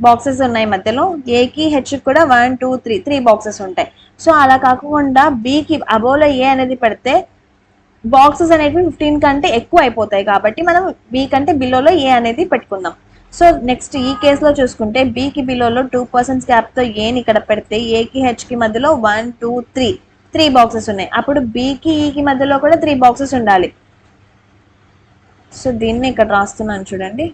A: బాక్సెస్ ఉన్నాయి మధ్యలో, ఏకి హెచ్ కూడా 1 2 3 బాక్సెస్ ఉంటాయి. సో అలా కాకుండా బికి అబోలో ఏ అనేది పెడితే బాక్సెస్ అనేవి 15 కంటే ఎక్కువ అయిపోతాయి కాబట్టి మనం బి కంటే బిలోలో ఏ అనేది పెట్టుకుందాం. సో నెక్స్ట్ ఈ కేసులో చూసుకుంటే బికి బిలోలో 2 పర్సన్స్ గ్యాప్ తో ఏని ఇక్కడ పెడితే ఏకి హెచ్కి మధ్యలో 1 2 3 బాక్సెస్ ఉన్నాయి. అప్పుడు బికి ఈకి మధ్యలో కూడా 3 బాక్సెస్ ఉండాలి. సో దీన్ని ఇక్కడ రాస్తున్నాను చూడండి.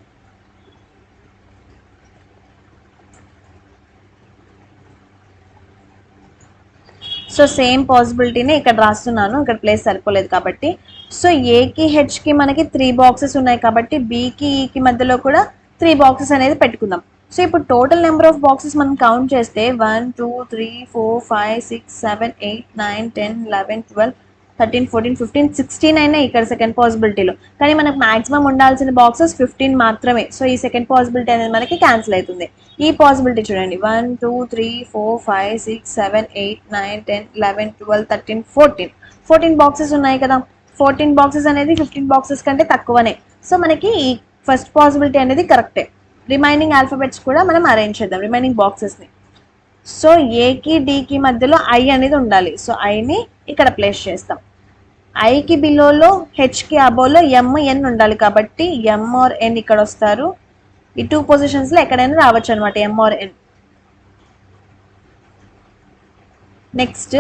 A: సో సేమ్ పాసిబిలిటీని ఇక్కడ రాస్తున్నాను, ఇక్కడ ప్లేస్ సరిపోలేదు కాబట్టి. సో ఏకి హెచ్కి మనకి 3 బాక్సెస్ ఉన్నాయి కాబట్టి బికి ఈకి మధ్యలో కూడా 3 బాక్సెస్ అనేది పెట్టుకుందాం. సో ఇప్పుడు టోటల్ నెంబర్ ఆఫ్ బాక్సెస్ మనం కౌంట్ చేస్తే 1 2 3 4 5 6 7 8 9 10 11 12 13 14 15 16 అయినా ఇక్కడ సెకండ్ పాసిబిలిటీలో, కానీ మనకు మాక్సిమం ఉండాల్సిన బాక్సెస్ 15 మాత్రమే. సో ఈ సెకండ్ పాసిబిలిటీ అనేది మనకి క్యాన్సిల్ అవుతుంది. ఈ పాసిబిలిటీ చూడండి, 1 2 3 4 5 6 7 8 9 10 11 12 13 14 బాక్సెస్ ఉన్నాయి కదా. 14 బాక్సెస్ అనేది 15 బాక్సెస్ కంటే తక్కువనే. సో మనకి ఈ ఫస్ట్ పాసిబిలిటీ అనేది కరెక్టే. రిమైనింగ్ ఆల్ఫాబెట్స్ కూడా మనం అరేంజ్ చేద్దాం, రిమైనింగ్ బాక్సెస్ని. సో ఏకి డికి మధ్యలో ఐ అనేది ఉండాలి. సో ఐని ఇక్కడ ప్లేస్ చేస్తాం. ఐకి బిలోలో హెచ్కి అబోలో ఎం ఎన్ ఉండాలి కాబట్టి ఎం ఆర్ ఎన్ ఇక్కడ వస్తారు. ఈ 2 పొజిషన్స్ లో ఎక్కడైనా రావచ్చు అనమాట M or N. నెక్స్ట్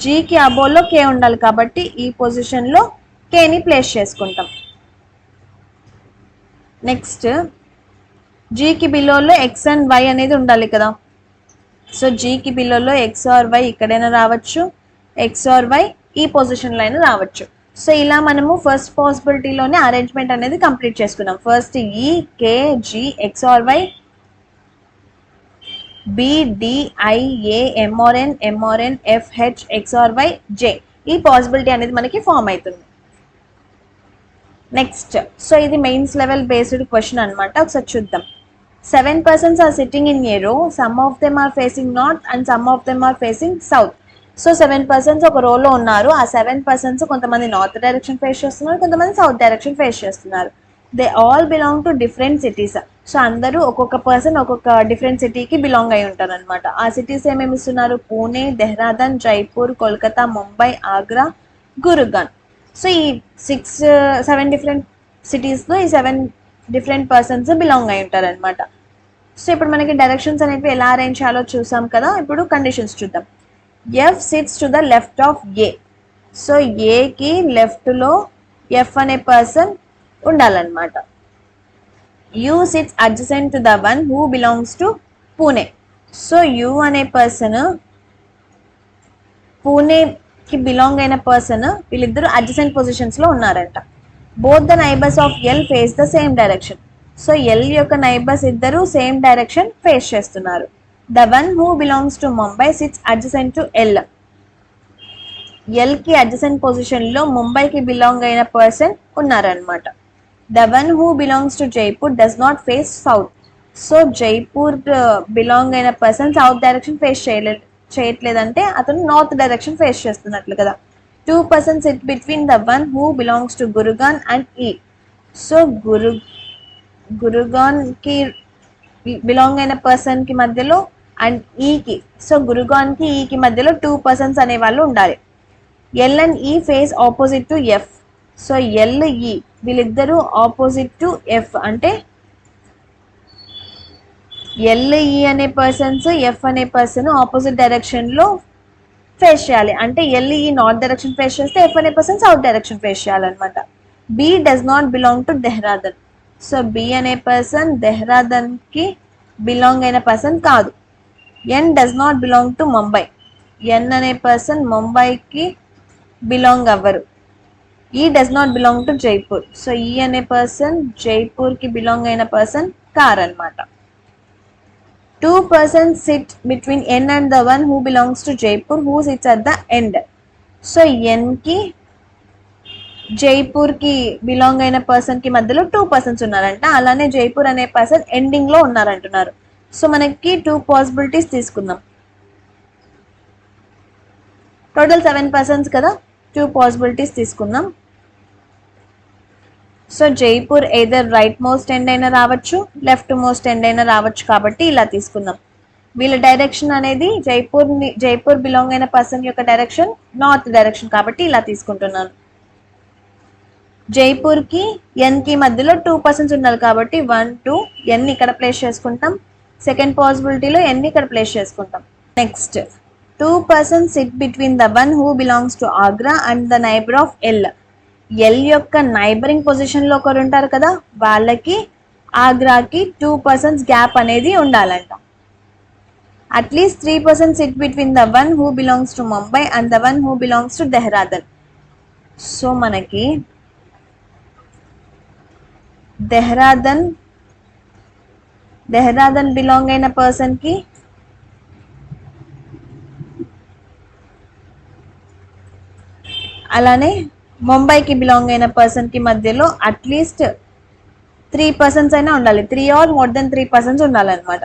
A: Gకి అబోవ్లో K ఉండాలి కాబట్టి ఈ పొజిషన్ లో Kని ప్లేస్ చేసుకుంటాం. నెక్స్ట్ Gకి బిలోలో X అండ్ Y అనేది ఉండాలి కదా. సో Gకి బిలోలో X or Y ఇక్కడైనా రావచ్చు, X or Y ఈ పొజిషన్లో అయినా రావచ్చు. సో ఇలా మనము ఫస్ట్ పాసిబిలిటీలోనే అరేంజ్మెంట్ అనేది కంప్లీట్ చేసుకున్నాం. First E, K, G, X or Y, B, D, I, A, M or N, M or N, F, H, X or Y, J ఈ పాసిబిలిటీ అనేది మనకి ఫామ్ అవుతుంది. నెక్స్ట్ సో ఇది mains level based question అనమాట. ఒకసారి చూద్దాం. 7 persons are sitting in a row. Some of them are facing north and some of them are facing south. So 7 persons ఒక రోలో ఉన్నారు. ఆ 7 persons కొంతమంది నార్త్ డైరెక్షన్ ఫేస్ చేస్తున్నారు, కొంతమంది సౌత్ డైరెక్షన్ ఫేస్ చేస్తున్నారు. They all belong to different cities. So అందరూ ఒక్కొక్క పర్సన్ ఒక్కొక్క డిఫరెంట్ సిటీకి బిలాంగ్ అయి ఉంటారు అనమాట. ఆ సిటీస్ ఏమేమి ఇస్తున్నారు? పూణే, దెహ్రాదూన్, జైపూర్, కోల్కతా, ముంబై, ఆగ్రా, గురుగాన్. సో ఈ 7 డిఫరెంట్ సిటీస్లో ఈ 7 డిఫరెంట్ పర్సన్స్ బిలాంగ్ అయి ఉంటారు అనమాట. సో ఇప్పుడు మనకి డైరెక్షన్స్ అనేవి ఎలా అరేంజ్ చేయాలో చూసాం కదా. ఇప్పుడు కండిషన్స్ చూద్దాం. F sits to the left of A. So ఏకి లెఫ్ట్లో F అనే పర్సన్ ఉండాలన్నమాట. U sits adjacent to the one who belongs to Pune. So U అనే పర్సన్ పూణేకి బిలాంగ్ అయిన పర్సన్ వీళ్ళిద్దరూ అడ్జసెంట్ పొజిషన్స్లో ఉన్నారంట. Both the neighbors of L face the same direction. So L యొక్క neighbours ఇద్దరు సేమ్ డైరెక్షన్ ఫేస్ చేస్తున్నారు. The one who belongs to Mumbai sits adjacent to L. L కి adjacent position లో ముంబైకి belong అయిన person ఉన్నారనమాట. The one who belongs to Jaipur does not face south. So Jaipur belong అయిన person south direction face చేయట్లేదంటే అతను north direction face చేస్తున్నట్లు కదా. 2 persons sit between the one who belongs to Gurugan and E. సో గురుగాన్ కి belong అయిన person కి మధ్యలో and ఈకి, సో గురుగాన్ కి ఈకి మధ్యలో 2 persons అనే వాళ్ళు ఉండాలి. L and E face opposite to F. So L E వీళ్ళిద్దరూ ఆపోజిట్ టు ఎఫ్. అంటే ఎల్ ఈ అనే పర్సన్స్ ఎఫ్ అనే పర్సన్ ఆపోజిట్ డైరెక్షన్ లో ఫేస్ చేయాలి. అంటే L E north direction face చేస్తే ఎఫ్ అనే పర్సన్ సౌత్ డైరెక్షన్ ఫేస్ చేయాలన్నమాట. B does not belong to Dehradun. So B అనే పర్సన్ దెహ్రాదూన్ కి బిలాంగ్ అయిన పర్సన్ కాదు. N does not belong to Mumbai. N అనే పర్సన్ ముంబైకి బిలాంగ్ అవ్వరు. ఈ does not belong to Jaipur. So ఈ అనే పర్సన్ జైపూర్ కి బిలాంగ్ అయిన person కారన్నమాట. 2 persons sit between N and the one who belongs to Jaipur who sits at the end. So N కి జైపూర్ కి బిలాంగ్ అయిన పర్సన్ కి మధ్యలో 2 persons ఉన్నారంట. అలానే జైపూర్ అనే పర్సన్ ఎండింగ్ లో ఉన్నారంటున్నారు. సో మనకి 2 పాసిబిలిటీస్ తీసుకుందాం. టోటల్ 7 persons కదా, 2 పాసిబిలిటీస్ తీసుకుందాం. So Jaipur either right most end అయినా రావచ్చు, లెఫ్ట్ మోస్ట్ ఎండ్ అయినా రావచ్చు కాబట్టి ఇలా తీసుకుందాం. వీళ్ళ డైరెక్షన్ అనేది జైపూర్ బిలాంగ్ అయిన పర్సన్ యొక్క డైరెక్షన్ నార్త్ డైరెక్షన్ కాబట్టి ఇలా తీసుకుంటున్నాను. జైపూర్ కి ఎన్ కి మధ్యలో 2 persons ఉండాలి కాబట్టి 1 2 ఎన్ ఇక్కడ ప్లేస్ చేసుకుంటాం. సెకండ్ పాసిబిలిటీలో ఎన్ ఇక్కడ ప్లేస్ చేసుకుంటాం. Next 2 persons sit between the one who belongs to Agra and the neighbour of L. L యొక్క నైబరింగ్ పొజిషన్ లో ఒకరు ఉంటారు కదా, వాళ్ళకి ఆగ్రాకి 2 persons గ్యాప్ అనేది ఉండాలంట. At least 3 persons sit between the one who belongs to Mumbai and the one who belongs to Dehradun. So మనకి Dehradun belong అయిన పర్సన్ కి అలానే ముంబైకి బిలాంగ్ అయిన పర్సన్ కి మధ్యలో అట్లీస్ట్ 3 persons అయినా ఉండాలి. 3 or more than 3 persons ఉండాలన్నమాట.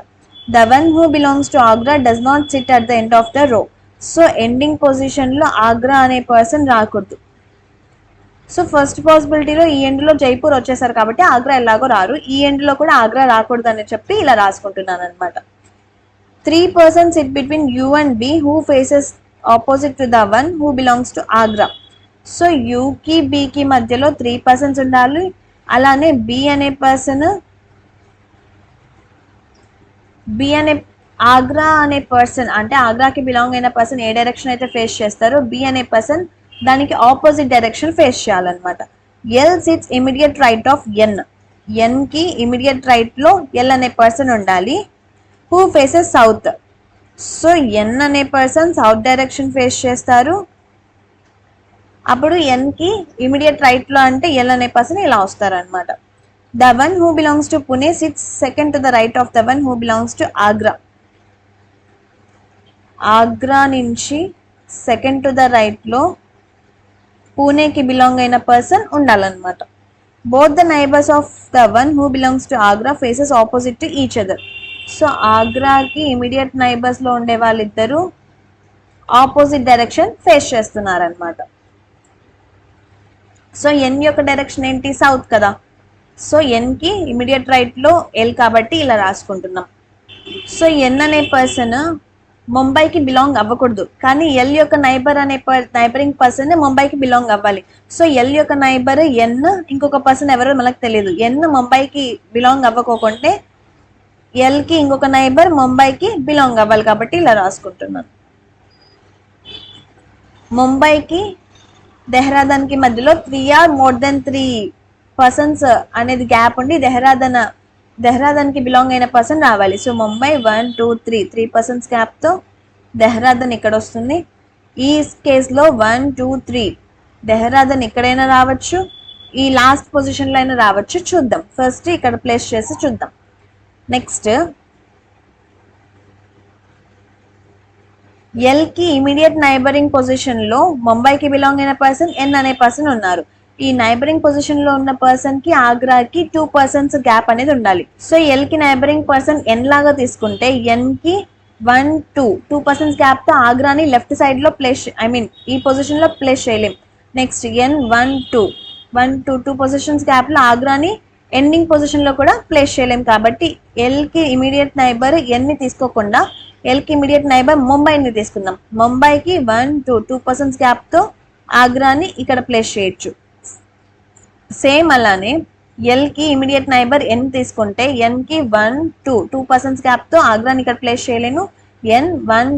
A: The one who belongs to Agra does not SIT at the end of the రో. సో ఎండింగ్ పొజిషన్ లో ఆగ్రా అనే పర్సన్ రాకూడదు. సో ఫస్ట్ పాసిబిలిటీలో ఈ ఎండ్ లో జైపూర్ వచ్చేసారు కాబట్టి ఆగ్రా ఎలాగో రారు, ఈ ఎండ్ లో కూడా ఆగ్రా రాకూడదు అని చెప్పి ఇలా రాసుకుంటున్నాను అనమాట. 3 persons sit between U and B who faces opposite to the one who belongs to Agra. So యూకి బికి మధ్యలో 3 persons ఉండాలి. అలానే బి అనే పర్సన్ బి అనే ఆగ్రా అనే పర్సన్ అంటే ఆగ్రాకి బిలాంగ్ అయిన పర్సన్ ఏ డైరెక్షన్ అయితే ఫేస్ చేస్తారో బి అనే పర్సన్ దానికి ఆపోజిట్ డైరెక్షన్ ఫేస్ చేయాలన్నమాట. L sits immediate right of N. N కి ఇమీడియట్ రైట్ లో ఎల్ అనే పర్సన్ ఉండాలి. Who faces south. So N అనే పర్సన్ సౌత్ డైరెక్షన్ ఫేస్ చేస్తారు. అప్పుడు ఎన్ కి ఇమీడియట్ రైట్ లో అంటే ఎల్ అనే పర్సన్ ఇలా వస్తారు అనమాట. The one who belongs to Pune sits second to the right of the one who belongs to Agra. Agra నుంచి సెకండ్ టు ద రైట్ లో పూణేకి బిలాంగ్ అయిన పర్సన్ ఉండాలన్నమాట. Both the neighbours of the one who belongs to Agra faces opposite to each other. So ఆగ్రాకి immediate neighbours లో ఉండే వాళ్ళిద్దరూ opposite direction face చేస్తున్నారనమాట. సో ఎన్ యొక్క డైరెక్షన్ ఏంటి? సౌత్ కదా. సో ఎన్ కి ఇమీడియట్ రైట్ లో ఎల్ కాబట్టి ఇలా రాసుకుంటున్నాం. సో ఎన్ అనే పర్సన్ ముంబైకి బిలాంగ్ అవ్వకూడదు, కానీ ఎల్ యొక్క నైబర్ అనే నైబరింగ్ పర్సన్ ముంబైకి బిలాంగ్ అవ్వాలి. సో ఎల్ యొక్క నైబర్ ఎన్, ఇంకొక పర్సన్ ఎవరో మనకు తెలియదు. ఎన్ ముంబైకి బిలాంగ్ అవ్వకోకుంటే ఎల్ కి ఇంకొక నైబర్ ముంబైకి బిలాంగ్ అవ్వాలి కాబట్టి ఇలా రాసుకుంటున్నాను. ముంబైకి దెహ్రాదన్ కి మధ్యలో 3 ఆర్ మోర్ దెన్ 3 పర్సన్స్ అనేది గ్యాప్ ఉండి దెహ్రాదన్ కి బిలాంగ్ అయిన పర్సన్ రావాలి. సో ముంబై 1 2 3 పర్సన్స్ గ్యాప్ తో దెహ్రాదన్ ఇక్కడ వస్తుంది. ఈ కేసులో 1 2 3 దెహ్రాదన్ ఎక్కడైనా రావచ్చు, ఈ లాస్ట్ పొజిషన్ లో అయినా రావచ్చు. చూద్దాం, ఫస్ట్ ఇక్కడ ప్లేస్ చేసి చూద్దాం. నెక్స్ట్ ఎల్ కి ఇమీడియట్ నైబరింగ్ పొజిషన్ లో ముంబైకి బిలాంగ్ అయిన పర్సన్ ఎన్ అనే పర్సన్ ఉన్నారు. ఈ నైబరింగ్ పొజిషన్ లో ఉన్న పర్సన్ కి ఆగ్రాకి 2 పర్సన్స్ గ్యాప్ అనేది ఉండాలి. సో ఎల్ కి నైబరింగ్ పర్సన్ ఎన్ లాగా తీసుకుంటే ఎన్ కి 1 2 పర్సన్స్ గ్యాప్ తో ఆగ్రాని లెఫ్ట్ సైడ్ లో ప్లేస్ ఈ పొజిషన్ లో ప్లేస్ చేయలేం. నెక్స్ట్ ఎన్ 1 2 పొజిషన్స్ గ్యాప్ లో ఆగ్రాని ఎండింగ్ పొజిషన్ లో కూడా ప్లేస్ చేయలేం. కాబట్టి ఎల్ కి ఇమీడియట్ నైబర్ ఎన్ ని తీసుకోకుండా ఎల్ కి ఇమీడియట్ నైబర్ ముంబైని తీసుకుందాం. ముంబైకి 1 2 పర్సన్స్ గ్యాప్ తో ఆగ్రాని ఇక్కడ ప్లేస్ చేయొచ్చు. సేమ్ అలానే ఎల్ కి ఇమీడియట్ నైబర్ ఎన్ తీసుకుంటే ఎన్ కి 1 2 పర్సన్స్ గ్యాప్ తో ఆగ్రాని ఇక్కడ ప్లేస్ చేయలేను. ఎన్ 1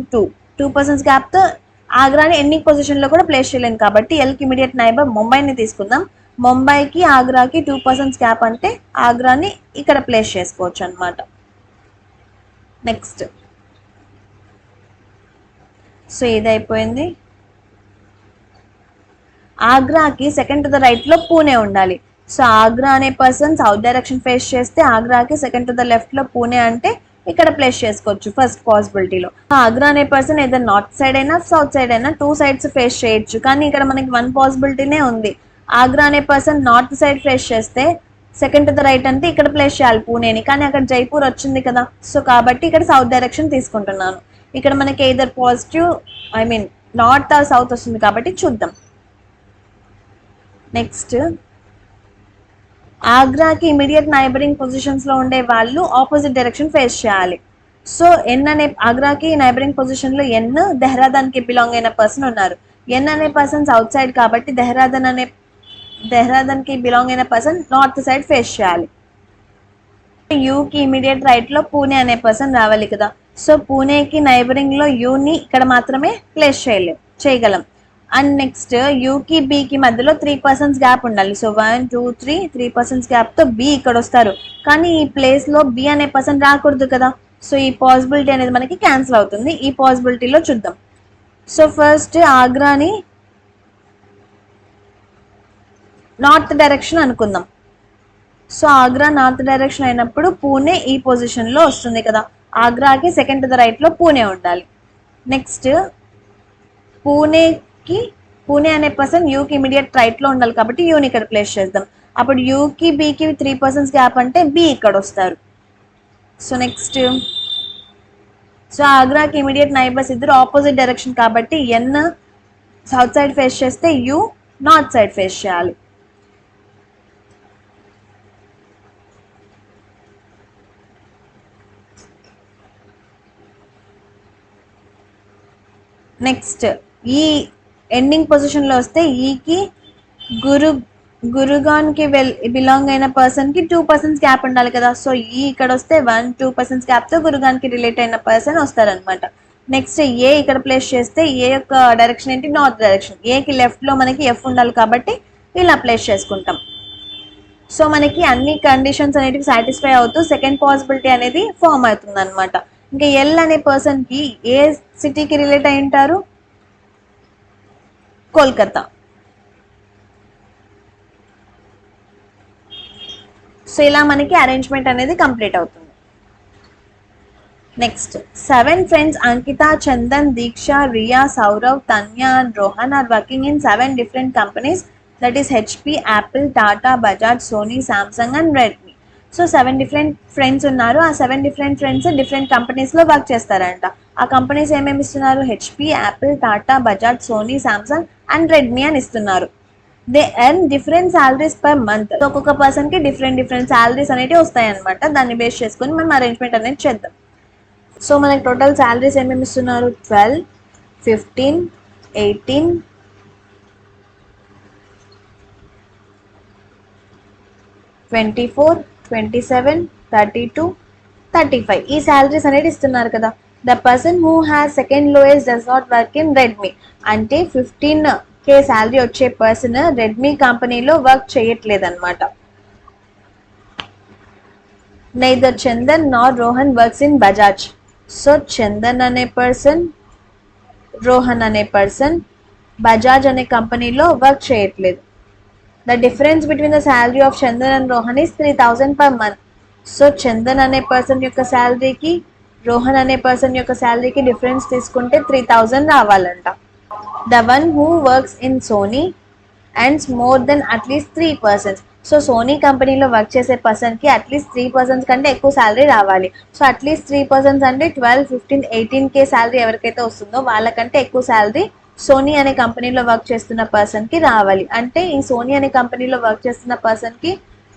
A: 2 పర్సన్స్ గ్యాప్ తో ఆగ్రాని ఎండింగ్ పొజిషన్ లో కూడా ప్లేస్ చేయలేను. కాబట్టి ఎల్ కి ఇమీడియట్ నైబర్ ముంబైని తీసుకుందాం. ముంబైకి ఆగ్రాకి 2 పర్సన్స్ గ్యాప్ అంటే ఆగ్రాని ఇక్కడ ప్లేస్ చేసుకోవచ్చు అనమాట. నెక్స్ట్ సో ఇది అయిపోయింది. ఆగ్రాకి సెకండ్ టు ద రైట్ లో పూణే ఉండాలి. సో ఆగ్రా అనే పర్సన్ సౌత్ డైరెక్షన్ ఫేస్ చేస్తే ఆగ్రాకి సెకండ్ టు ద లెఫ్ట్ లో పూణే అంటే ఇక్కడ ప్లేస్ చేసుకోవచ్చు ఫస్ట్ పాసిబిలిటీలో. ఆగ్రా అనే పర్సన్ ఏదో నార్త్ సైడ్ అయినా సౌత్ సైడ్ అయినా 2 సైడ్స్ ఫేస్ చేయొచ్చు, కానీ ఇక్కడ మనకి 1 పాసిబిలిటీనే ఉంది. ఆగ్రా అనే పర్సన్ నార్త్ సైడ్ ఫేస్ చేస్తే సెకండ్ టు ద రైట్ అంటే ఇక్కడ ప్లేస్ చేయాలి పూణేని, కానీ అక్కడ జైపూర్ వచ్చింది కదా. సో కాబట్టి ఇక్కడ సౌత్ డైరెక్షన్ తీసుకుంటున్నాను. ఇక్కడ మనకి either positive north are south వస్తుంది కాబట్టి చూద్దాం. నెక్స్ట్ ఆగ్రాకి ఇమీడియట్ నైబరింగ్ పొజిషన్స్ లో ఉండే వాళ్ళు ఆపోజిట్ డైరెక్షన్ ఫేస్ చేయాలి. సో ఎన్ అనే ఆగ్రాకి నైబరింగ్ పొజిషన్ లో ఎన్ దెహ్రాదన్ కి బిలాంగ్ అయిన పర్సన్ ఉన్నారు. ఎన్ అనే పర్సన్ సౌత్ సైడ్ కాబట్టి దెహ్రాదన్ కి బిలాంగ్ అయిన పర్సన్ నార్త్ సైడ్ ఫేస్ చేయాలి. యూ కి ఇమీడియట్ రైట్ లో పూణే అనే పర్సన్ రావాలి కదా. సో పూణేకి నైబరింగ్ లో యూని ఇక్కడ మాత్రమే ప్లేస్ చేయగలం. అండ్ నెక్స్ట్ యూకి బికి మధ్యలో 3 పర్సన్స్ గ్యాప్ ఉండాలి. సో 1 2 3 పర్సన్స్ గ్యాప్ తో బి ఇక్కడ వస్తారు, కానీ ఈ ప్లేస్ లో బి అనే పర్సన్ రాకూడదు కదా. సో ఈ పాసిబిలిటీ అనేది మనకి క్యాన్సిల్ అవుతుంది. ఈ పాసిబిలిటీలో చూద్దాం. సో ఫస్ట్ ఆగ్రాని నార్త్ డైరెక్షన్ అనుకుందాం. సో ఆగ్రా నార్త్ డైరెక్షన్ అయినప్పుడు పూణే ఈ పొజిషన్ లో వస్తుంది కదా. ఆగ్రాకి సెకండ్ టు ద రైట్ లో పూణే ఉండాలి. నెక్స్ట్ పూణే అనే పర్సన్ యూకి ఇమీడియట్ రైట్ లో ఉండాలి కాబట్టి యూని ఇక్కడ ప్లేస్ చేద్దాం. అప్పుడు యూకి బికి 3 పర్సన్స్ గ్యాప్ అంటే బి ఇక్కడ వస్తారు. సో నెక్స్ట్ సో ఆగ్రాకి ఇమీడియట్ నైబర్స్ ఇద్దరు ఆపోజిట్ డైరెక్షన్ కాబట్టి ఎన్ సౌత్ సైడ్ ఫేస్ చేస్తే యూ నార్త్ సైడ్ ఫేస్ చేయాలి. నెక్స్ట్ ఈ ఎండింగ్ పొజిషన్ లో వస్తే ఈకి గురుగాన్ కి బిలాంగ్ అయిన పర్సన్ కి 2% గ్యాప్ ఉండాలి కదా. సో ఈ ఇక్కడ వస్తే 1-2% గ్యాప్ తో గురుగాన్ కి రిలేట్ అయిన పర్సన్ వస్తారనమాట. నెక్స్ట్ ఏ ఇక్కడ ప్లేస్ చేస్తే ఏ యొక్క డైరెక్షన్ ఏంటి, నార్త్ డైరెక్షన్. ఏకి లెఫ్ట్ లో మనకి ఎఫ్ ఉండాలి కాబట్టి ఇలా ప్లేస్ చేసుకుంటాం. సో మనకి అన్ని కండిషన్స్ అనేటివి సాటిస్ఫై అవుతూ సెకండ్ పాసిబిలిటీ అనేది ఫామ్ అవుతుంది అనమాట. ఇంకా ఎల్ అనే పర్సన్ కి ఏ సిటీకి రిలేట్ అయి ఉంటారు, కోల్కతా. సో ఇలా మనకి అరేంజ్మెంట్ అనేది కంప్లీట్ అవుతుంది. Next 7 friends Ankita, Chandan, Diksha, Riya, Saurav, Tanya and Rohan are working in 7 different companies, that is HP, Apple, Tata, Bajaj, Sony, Samsung and Redmi. So 7 different friends ఉన్నారు. ఆ 7 different friends different కంపెనీస్లో work చేస్తారంట. ఆ companies ఏమేమి ఇస్తున్నారు, HP, Apple, Tata, Bajaj, Sony, Samsung and Redmi అని ఇస్తున్నారు. They earn different salaries per month. ఒక్కొక్క పర్సన్ కి డిఫరెంట్ సాలరీస్ అనేవి వస్తాయి అనమాట. దాన్ని బేస్ చేసుకొని మనం అరేంజ్మెంట్ అనేది చేద్దాం. సో మనకి టోటల్ సాలరీస్ ఏమేమి ఇస్తున్నారు, 12, 15, 18, 24, 27, 32, 35 ఈ సాలరీస్ అనేది ఇస్తున్నారు కదా. The person who has second lowest does not work in Redmi. అంటే 15K శాలరీ వచ్చే పర్సన్ రెడ్మీ కంపెనీలో వర్క్ చేయట్లేదు అనమాట. Neither Chandan Nar Rohan works in Bajaj. So Chandan అనే పర్సన్, రోహన్ అనే పర్సన్ బజాజ్ అనే కంపెనీలో వర్క్ చేయట్లేదు. The difference between the salary of Chandan and Rohan is 3000 per month. So Chandan అనే పర్సన్ యొక్క శాలరీకి రోహన్ అనే పర్సన్ యొక్క శాలరీకి డిఫరెన్స్ తీసుకుంటే 3000 రావాలంట. The one who works in Sony అండ్స్ more than at least 3%. So Sony కంపెనీలో వర్క్ చేసే పర్సన్కి అట్లీస్ట్ 3% కంటే ఎక్కువ శాలరీ రావాలి. సో అట్లీస్ట్ 3% అంటే 12, 15, 18K శాలరీ ఎవరికైతే వస్తుందో వాళ్ళకంటే ఎక్కువ శాలరీ సోనీ అనే కంపెనీలో వర్క్ చేస్తున్న పర్సన్కి రావాలి. అంటే ఈ సోనీ అనే కంపెనీలో వర్క్ చేస్తున్న పర్సన్కి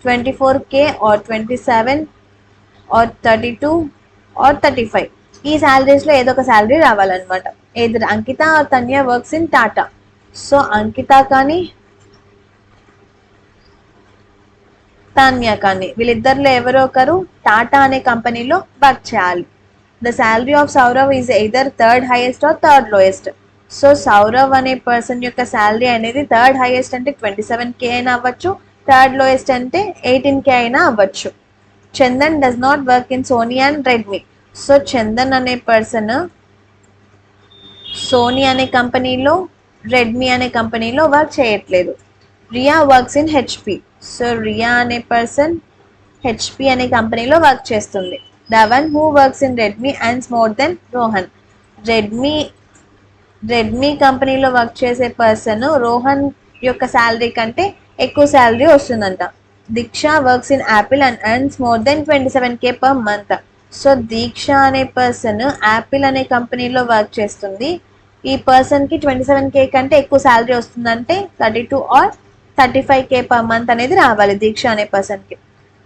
A: 24K ఆర్ 27 ఆర్ 32 ఆర్ 35 ఈ శాలరీస్లో ఏదో ఒక శాలరీ రావాలన్నమాట. ఏదో Ankita or Tanya works in Tata. So Ankita కానీ తాన్యా కానీ వీళ్ళిద్దరిలో ఎవరో ఒకరు టాటా అనే కంపెనీలో వర్క్ చేయాలి. The salary of Sourav is either third highest or third lowest. So Sourav అనే పర్సన్ యొక్క శాలరీ అనేది థర్డ్ హైయెస్ట్ అంటే 27K అయినా అవ్వచ్చు, థర్డ్ లోయెస్ట్ అంటే 18K అయినా అవ్వచ్చు. Chandan does not work in Sony and Redmi. So Chandan అనే పర్సన్ సోనీ అనే కంపెనీలో, రెడ్మీ అనే కంపెనీలో వర్క్ చేయట్లేదు. Riya works in HP. So Riya అనే పర్సన్ హెచ్పి అనే కంపెనీలో వర్క్ చేస్తుంది. The one who works in Redmi అండ్స్ మోర్ దెన్ రోహన్. రెడ్మీ కంపెనీలో వర్క్ చేసే పర్సన్ రోహన్ యొక్క శాలరీ కంటే ఎక్కువ శాలరీ వస్తుందంట. Diksha works in Apple and earns more than 27K per month. So Diksha అనే పర్సన్ యాపిల్ అనే కంపెనీలో వర్క్ చేస్తుంది. ఈ పర్సన్కి 27K కంటే ఎక్కువ శాలరీ వస్తుందంటే 32 ఆర్ 35K పర్ మంత్ అనేది రావాలి దీక్ష అనే పర్సన్కి.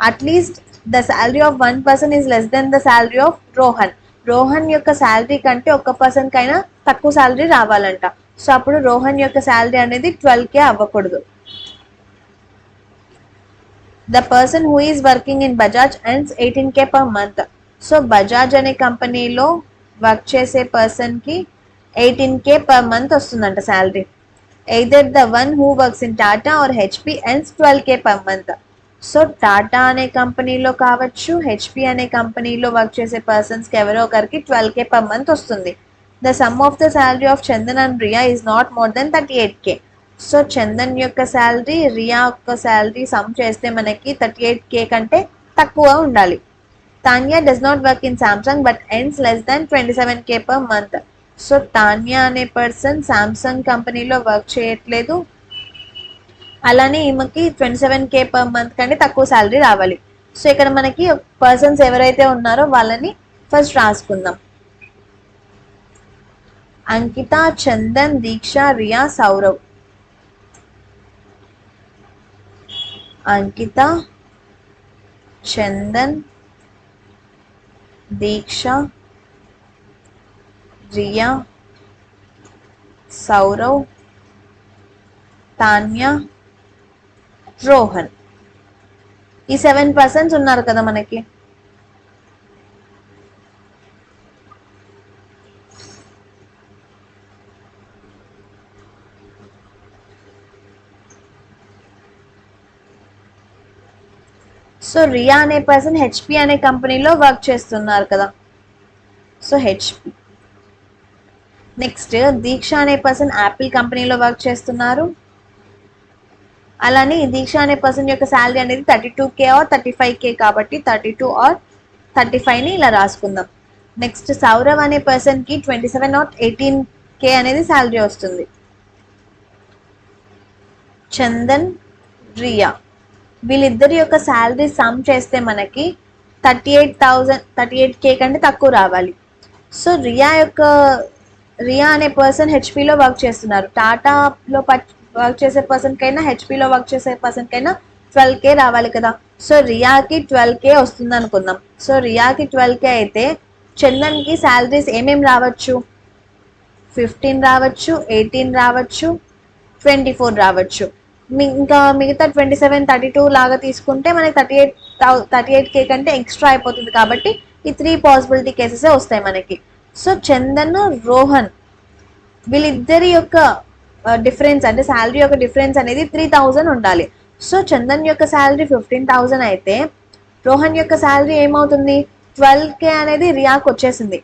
A: At least the salary of one person is less than the salary of Rohan. Rohan యొక్క శాలరీ కంటే ఒక్క పర్సన్ కైనా తక్కువ శాలరీ రావాలంట. సో అప్పుడు రోహన్ యొక్క శాలరీ అనేది 12K అవ్వకూడదు. The person who is working in Bajaj earns 18K per month. So Bajaj అనే కంపెనీలో వర్క్ చేసే పర్సన్కి 18K పర్ మంత్ వస్తుందంట salary. Either the one who works in Tata or HP earns 12K per month. So Tata అనే కంపెనీలో కావచ్చు, హెచ్పి అనే కంపెనీలో వర్క్ చేసే పర్సన్స్కి ఎవరో ఒకరికి 12K పర్ మంత్ వస్తుంది. The sum of the salary of Chandan and Riya is not more than 38K. So Chandan యొక్క శాలరీ, రియా యొక్క శాలరీ సమ్ చేస్తే మనకి 38K కంటే తక్కువ ఉండాలి. Tanya does not work in Samsung but earns less than 27K per month. So Tanya అనే person Samsung కంపెనీలో work చేయట్లేదు. అలానే ఈమెకి 27K పర్ మంత్ కంటే తక్కువ శాలరీ రావాలి. సో ఇక్కడ మనకి పర్సన్స్ ఎవరైతే ఉన్నారో వాళ్ళని ఫస్ట్ రాసుకుందాం. అంకిత, చందన్, దీక్ష, రియా, సౌరవ్. అంకిత, చందన్, దీక్ష, రియా, సౌరవ్, తాన్యా, రోహన్. ఈ 7 పర్సన్స్ ఉన్నారు కదా మనకి. సో రియా అనే పర్సన్ హెచ్పి అనే కంపెనీలో వర్క్ చేస్తున్నారు కదా. So HP. నెక్స్ట్ దీక్ష అనే పర్సన్ యాపిల్ కంపెనీలో వర్క్ చేస్తున్నారు. అలానే దీక్ష అనే పర్సన్ యొక్క శాలరీ అనేది 32K ఆర్ 35K కాబట్టి 32 ఆర్ 35ని ఇలా రాసుకుందాం. నెక్స్ట్ సౌరవ్ అనే పర్సన్కి 27 ఆర్ 18K అనేది శాలరీ వస్తుంది. చందన్, రియా వీళ్ళిద్దరి యొక్క శాలరీ సమ్ చేస్తే మనకి 38K కంటే తక్కువ రావాలి. సో రియా అనే పర్సన్ హెచ్పిలో వర్క్ చేస్తున్నారు. టాటాలో వర్క్ చేసే పర్సన్ కైనా హెచ్పిలో వర్క్ చేసే పర్సన్ కైనా 12K రావాలి కదా. సో రియాకి 12K వస్తుంది అనుకుందాం. సో రియాకి 12K అయితే చందన్కి శాలరీస్ ఏమేమి రావచ్చు? 15 రావచ్చు, 18 రావచ్చు, 24 రావచ్చు. ఇంకా మిగతా 27, 32 లాగా తీసుకుంటే మనకి 38K కంటే ఎక్స్ట్రా అయిపోతుంది కాబట్టి ఈ 3 పాసిబిలిటీ కేసెస్ వస్తాయి మనకి. సో చందన్, రోహన్ వీళ్ళిద్దరి యొక్క డిఫరెన్స్ అంటే శాలరీ యొక్క డిఫరెన్స్ అనేది 3000 ఉండాలి. సో చందన్ యొక్క శాలరీ 15,000 అయితే రోహన్ యొక్క శాలరీ ఏమవుతుంది? 12K అనేది రియాకు వచ్చేసింది.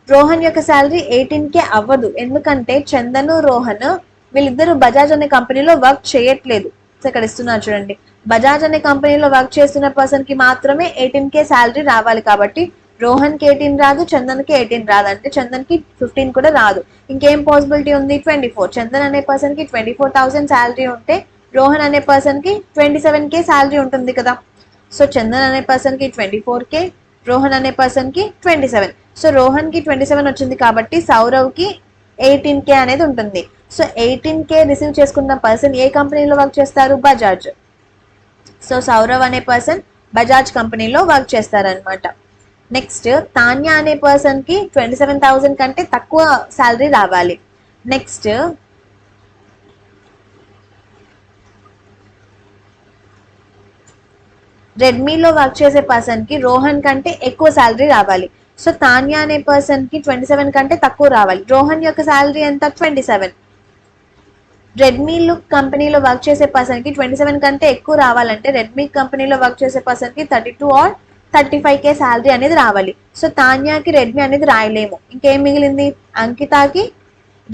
A: రోహన్ యొక్క శాలరీ 18K అవ్వదు. ఎందుకంటే చందన్, రోహన్ వీళ్ళిద్దరు బజాజ్ అనే కంపెనీలో వర్క్ చేయట్లేదు. సో ఇక్కడ ఇస్తున్నారు చూడండి, బజాజ్ అనే కంపెనీలో వర్క్ చేస్తున్న పర్సన్ కి మాత్రమే 18K శాలరీ రావాలి కాబట్టి రోహన్ కి 18 రాదు, చందన్ కి 18 రాదు. అంటే చందన్ కి 15 కూడా రాదు. ఇంకేం పాసిబిలిటీ ఉంది? 24. చందన్ అనే పర్సన్ కి 24,000 శాలరీ ఉంటే రోహన్ అనే పర్సన్ కి 27K శాలరీ ఉంటుంది కదా. సో చందన్ అనే పర్సన్ కి 24K, రోహన్ అనే పర్సన్ కి 27. సో రోహన్ కి 27 వచ్చింది కాబట్టి సౌరవ్ కి 18K అనేది ఉంటుంది. సో 18K రిసీవ్ చేసుకున్న పర్సన్ ఏ కంపెనీలో వర్క్ చేస్తారు? బజాజ్. సో సౌరవ్ అనే పర్సన్ బజాజ్ కంపెనీలో వర్క్ చేస్తారనమాట. నెక్స్ట్ తాన్యా అనే పర్సన్ కి 27,000 కంటే తక్కువ శాలరీ రావాలి. నెక్స్ట్ రెడ్మీలో వర్క్ చేసే పర్సన్ కి రోహన్ కంటే ఎక్కువ శాలరీ రావాలి. సో తాన్యా అనే పర్సన్ కి 27 కంటే తక్కువ రావాలి. రోహన్ యొక్క శాలరీ ఎంత? 27. రెడ్మీ కంపెనీలో వర్క్ చేసే పర్సన్ కి 27 కంటే ఎక్కువ రావాలంటే రెడ్మీ కంపెనీలో వర్క్ చేసే పర్సన్ కి 32 ఆర్ 35K శాలరీ అనేది రావాలి. సో తాన్యాకి రెడ్మీ అనేది రాయలేము. ఇంకేం మిగిలింది? అంకితాకి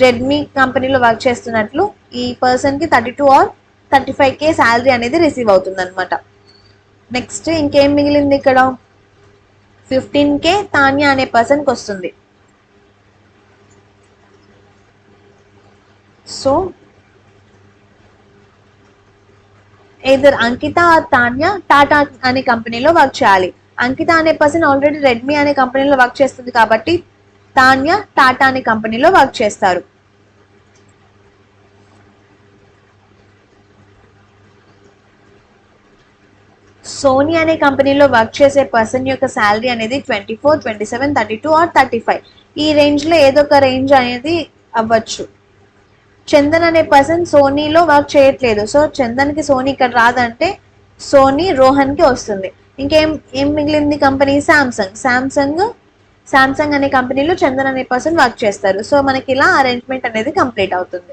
A: రెడ్మీ కంపెనీలో వర్క్ చేస్తున్నట్లు ఈ పర్సన్ కి 32 ఆర్ 35K శాలరీ అనేది రిసీవ్ అవుతుంది అనమాట. నెక్స్ట్ ఇంకేం మిగిలింది ఇక్కడ? 15K తాన్యా అనే పర్సన్కి వస్తుంది. So either Ankita or Tanya Tata అనే కంపెనీలో వర్క్ చేయాలి. అంకిత అనే పర్సన్ ఆల్రెడీ రెడ్మీ అనే కంపెనీలో వర్క్ చేస్తుంది కాబట్టి తాన్యా టాటా అనే కంపెనీలో వర్క్ చేస్తారు. సోనీ అనే కంపెనీలో వర్క్ చేసే పర్సన్ యొక్క శాలరీ అనేది 24, 27, 32 ఆర్ 35 ఈ రేంజ్లో ఏదో ఒక రేంజ్ అనేది అవ్వచ్చు. చందన్ అనే పర్సన్ సోనీలో వర్క్ చేయట్లేదు. సో చందన్కి సోనీ ఇక్కడ రాదంటే సోనీ రోహన్కి వస్తుంది. ఏం మిగిలింది కంపెనీ? శాంసంగ్ అనే కంపెనీలో చందన్ అనే పర్సన్ వర్క్ చేస్తారు. సో మనకి ఇలా అరేంజ్మెంట్ అనేది కంప్లీట్ అవుతుంది.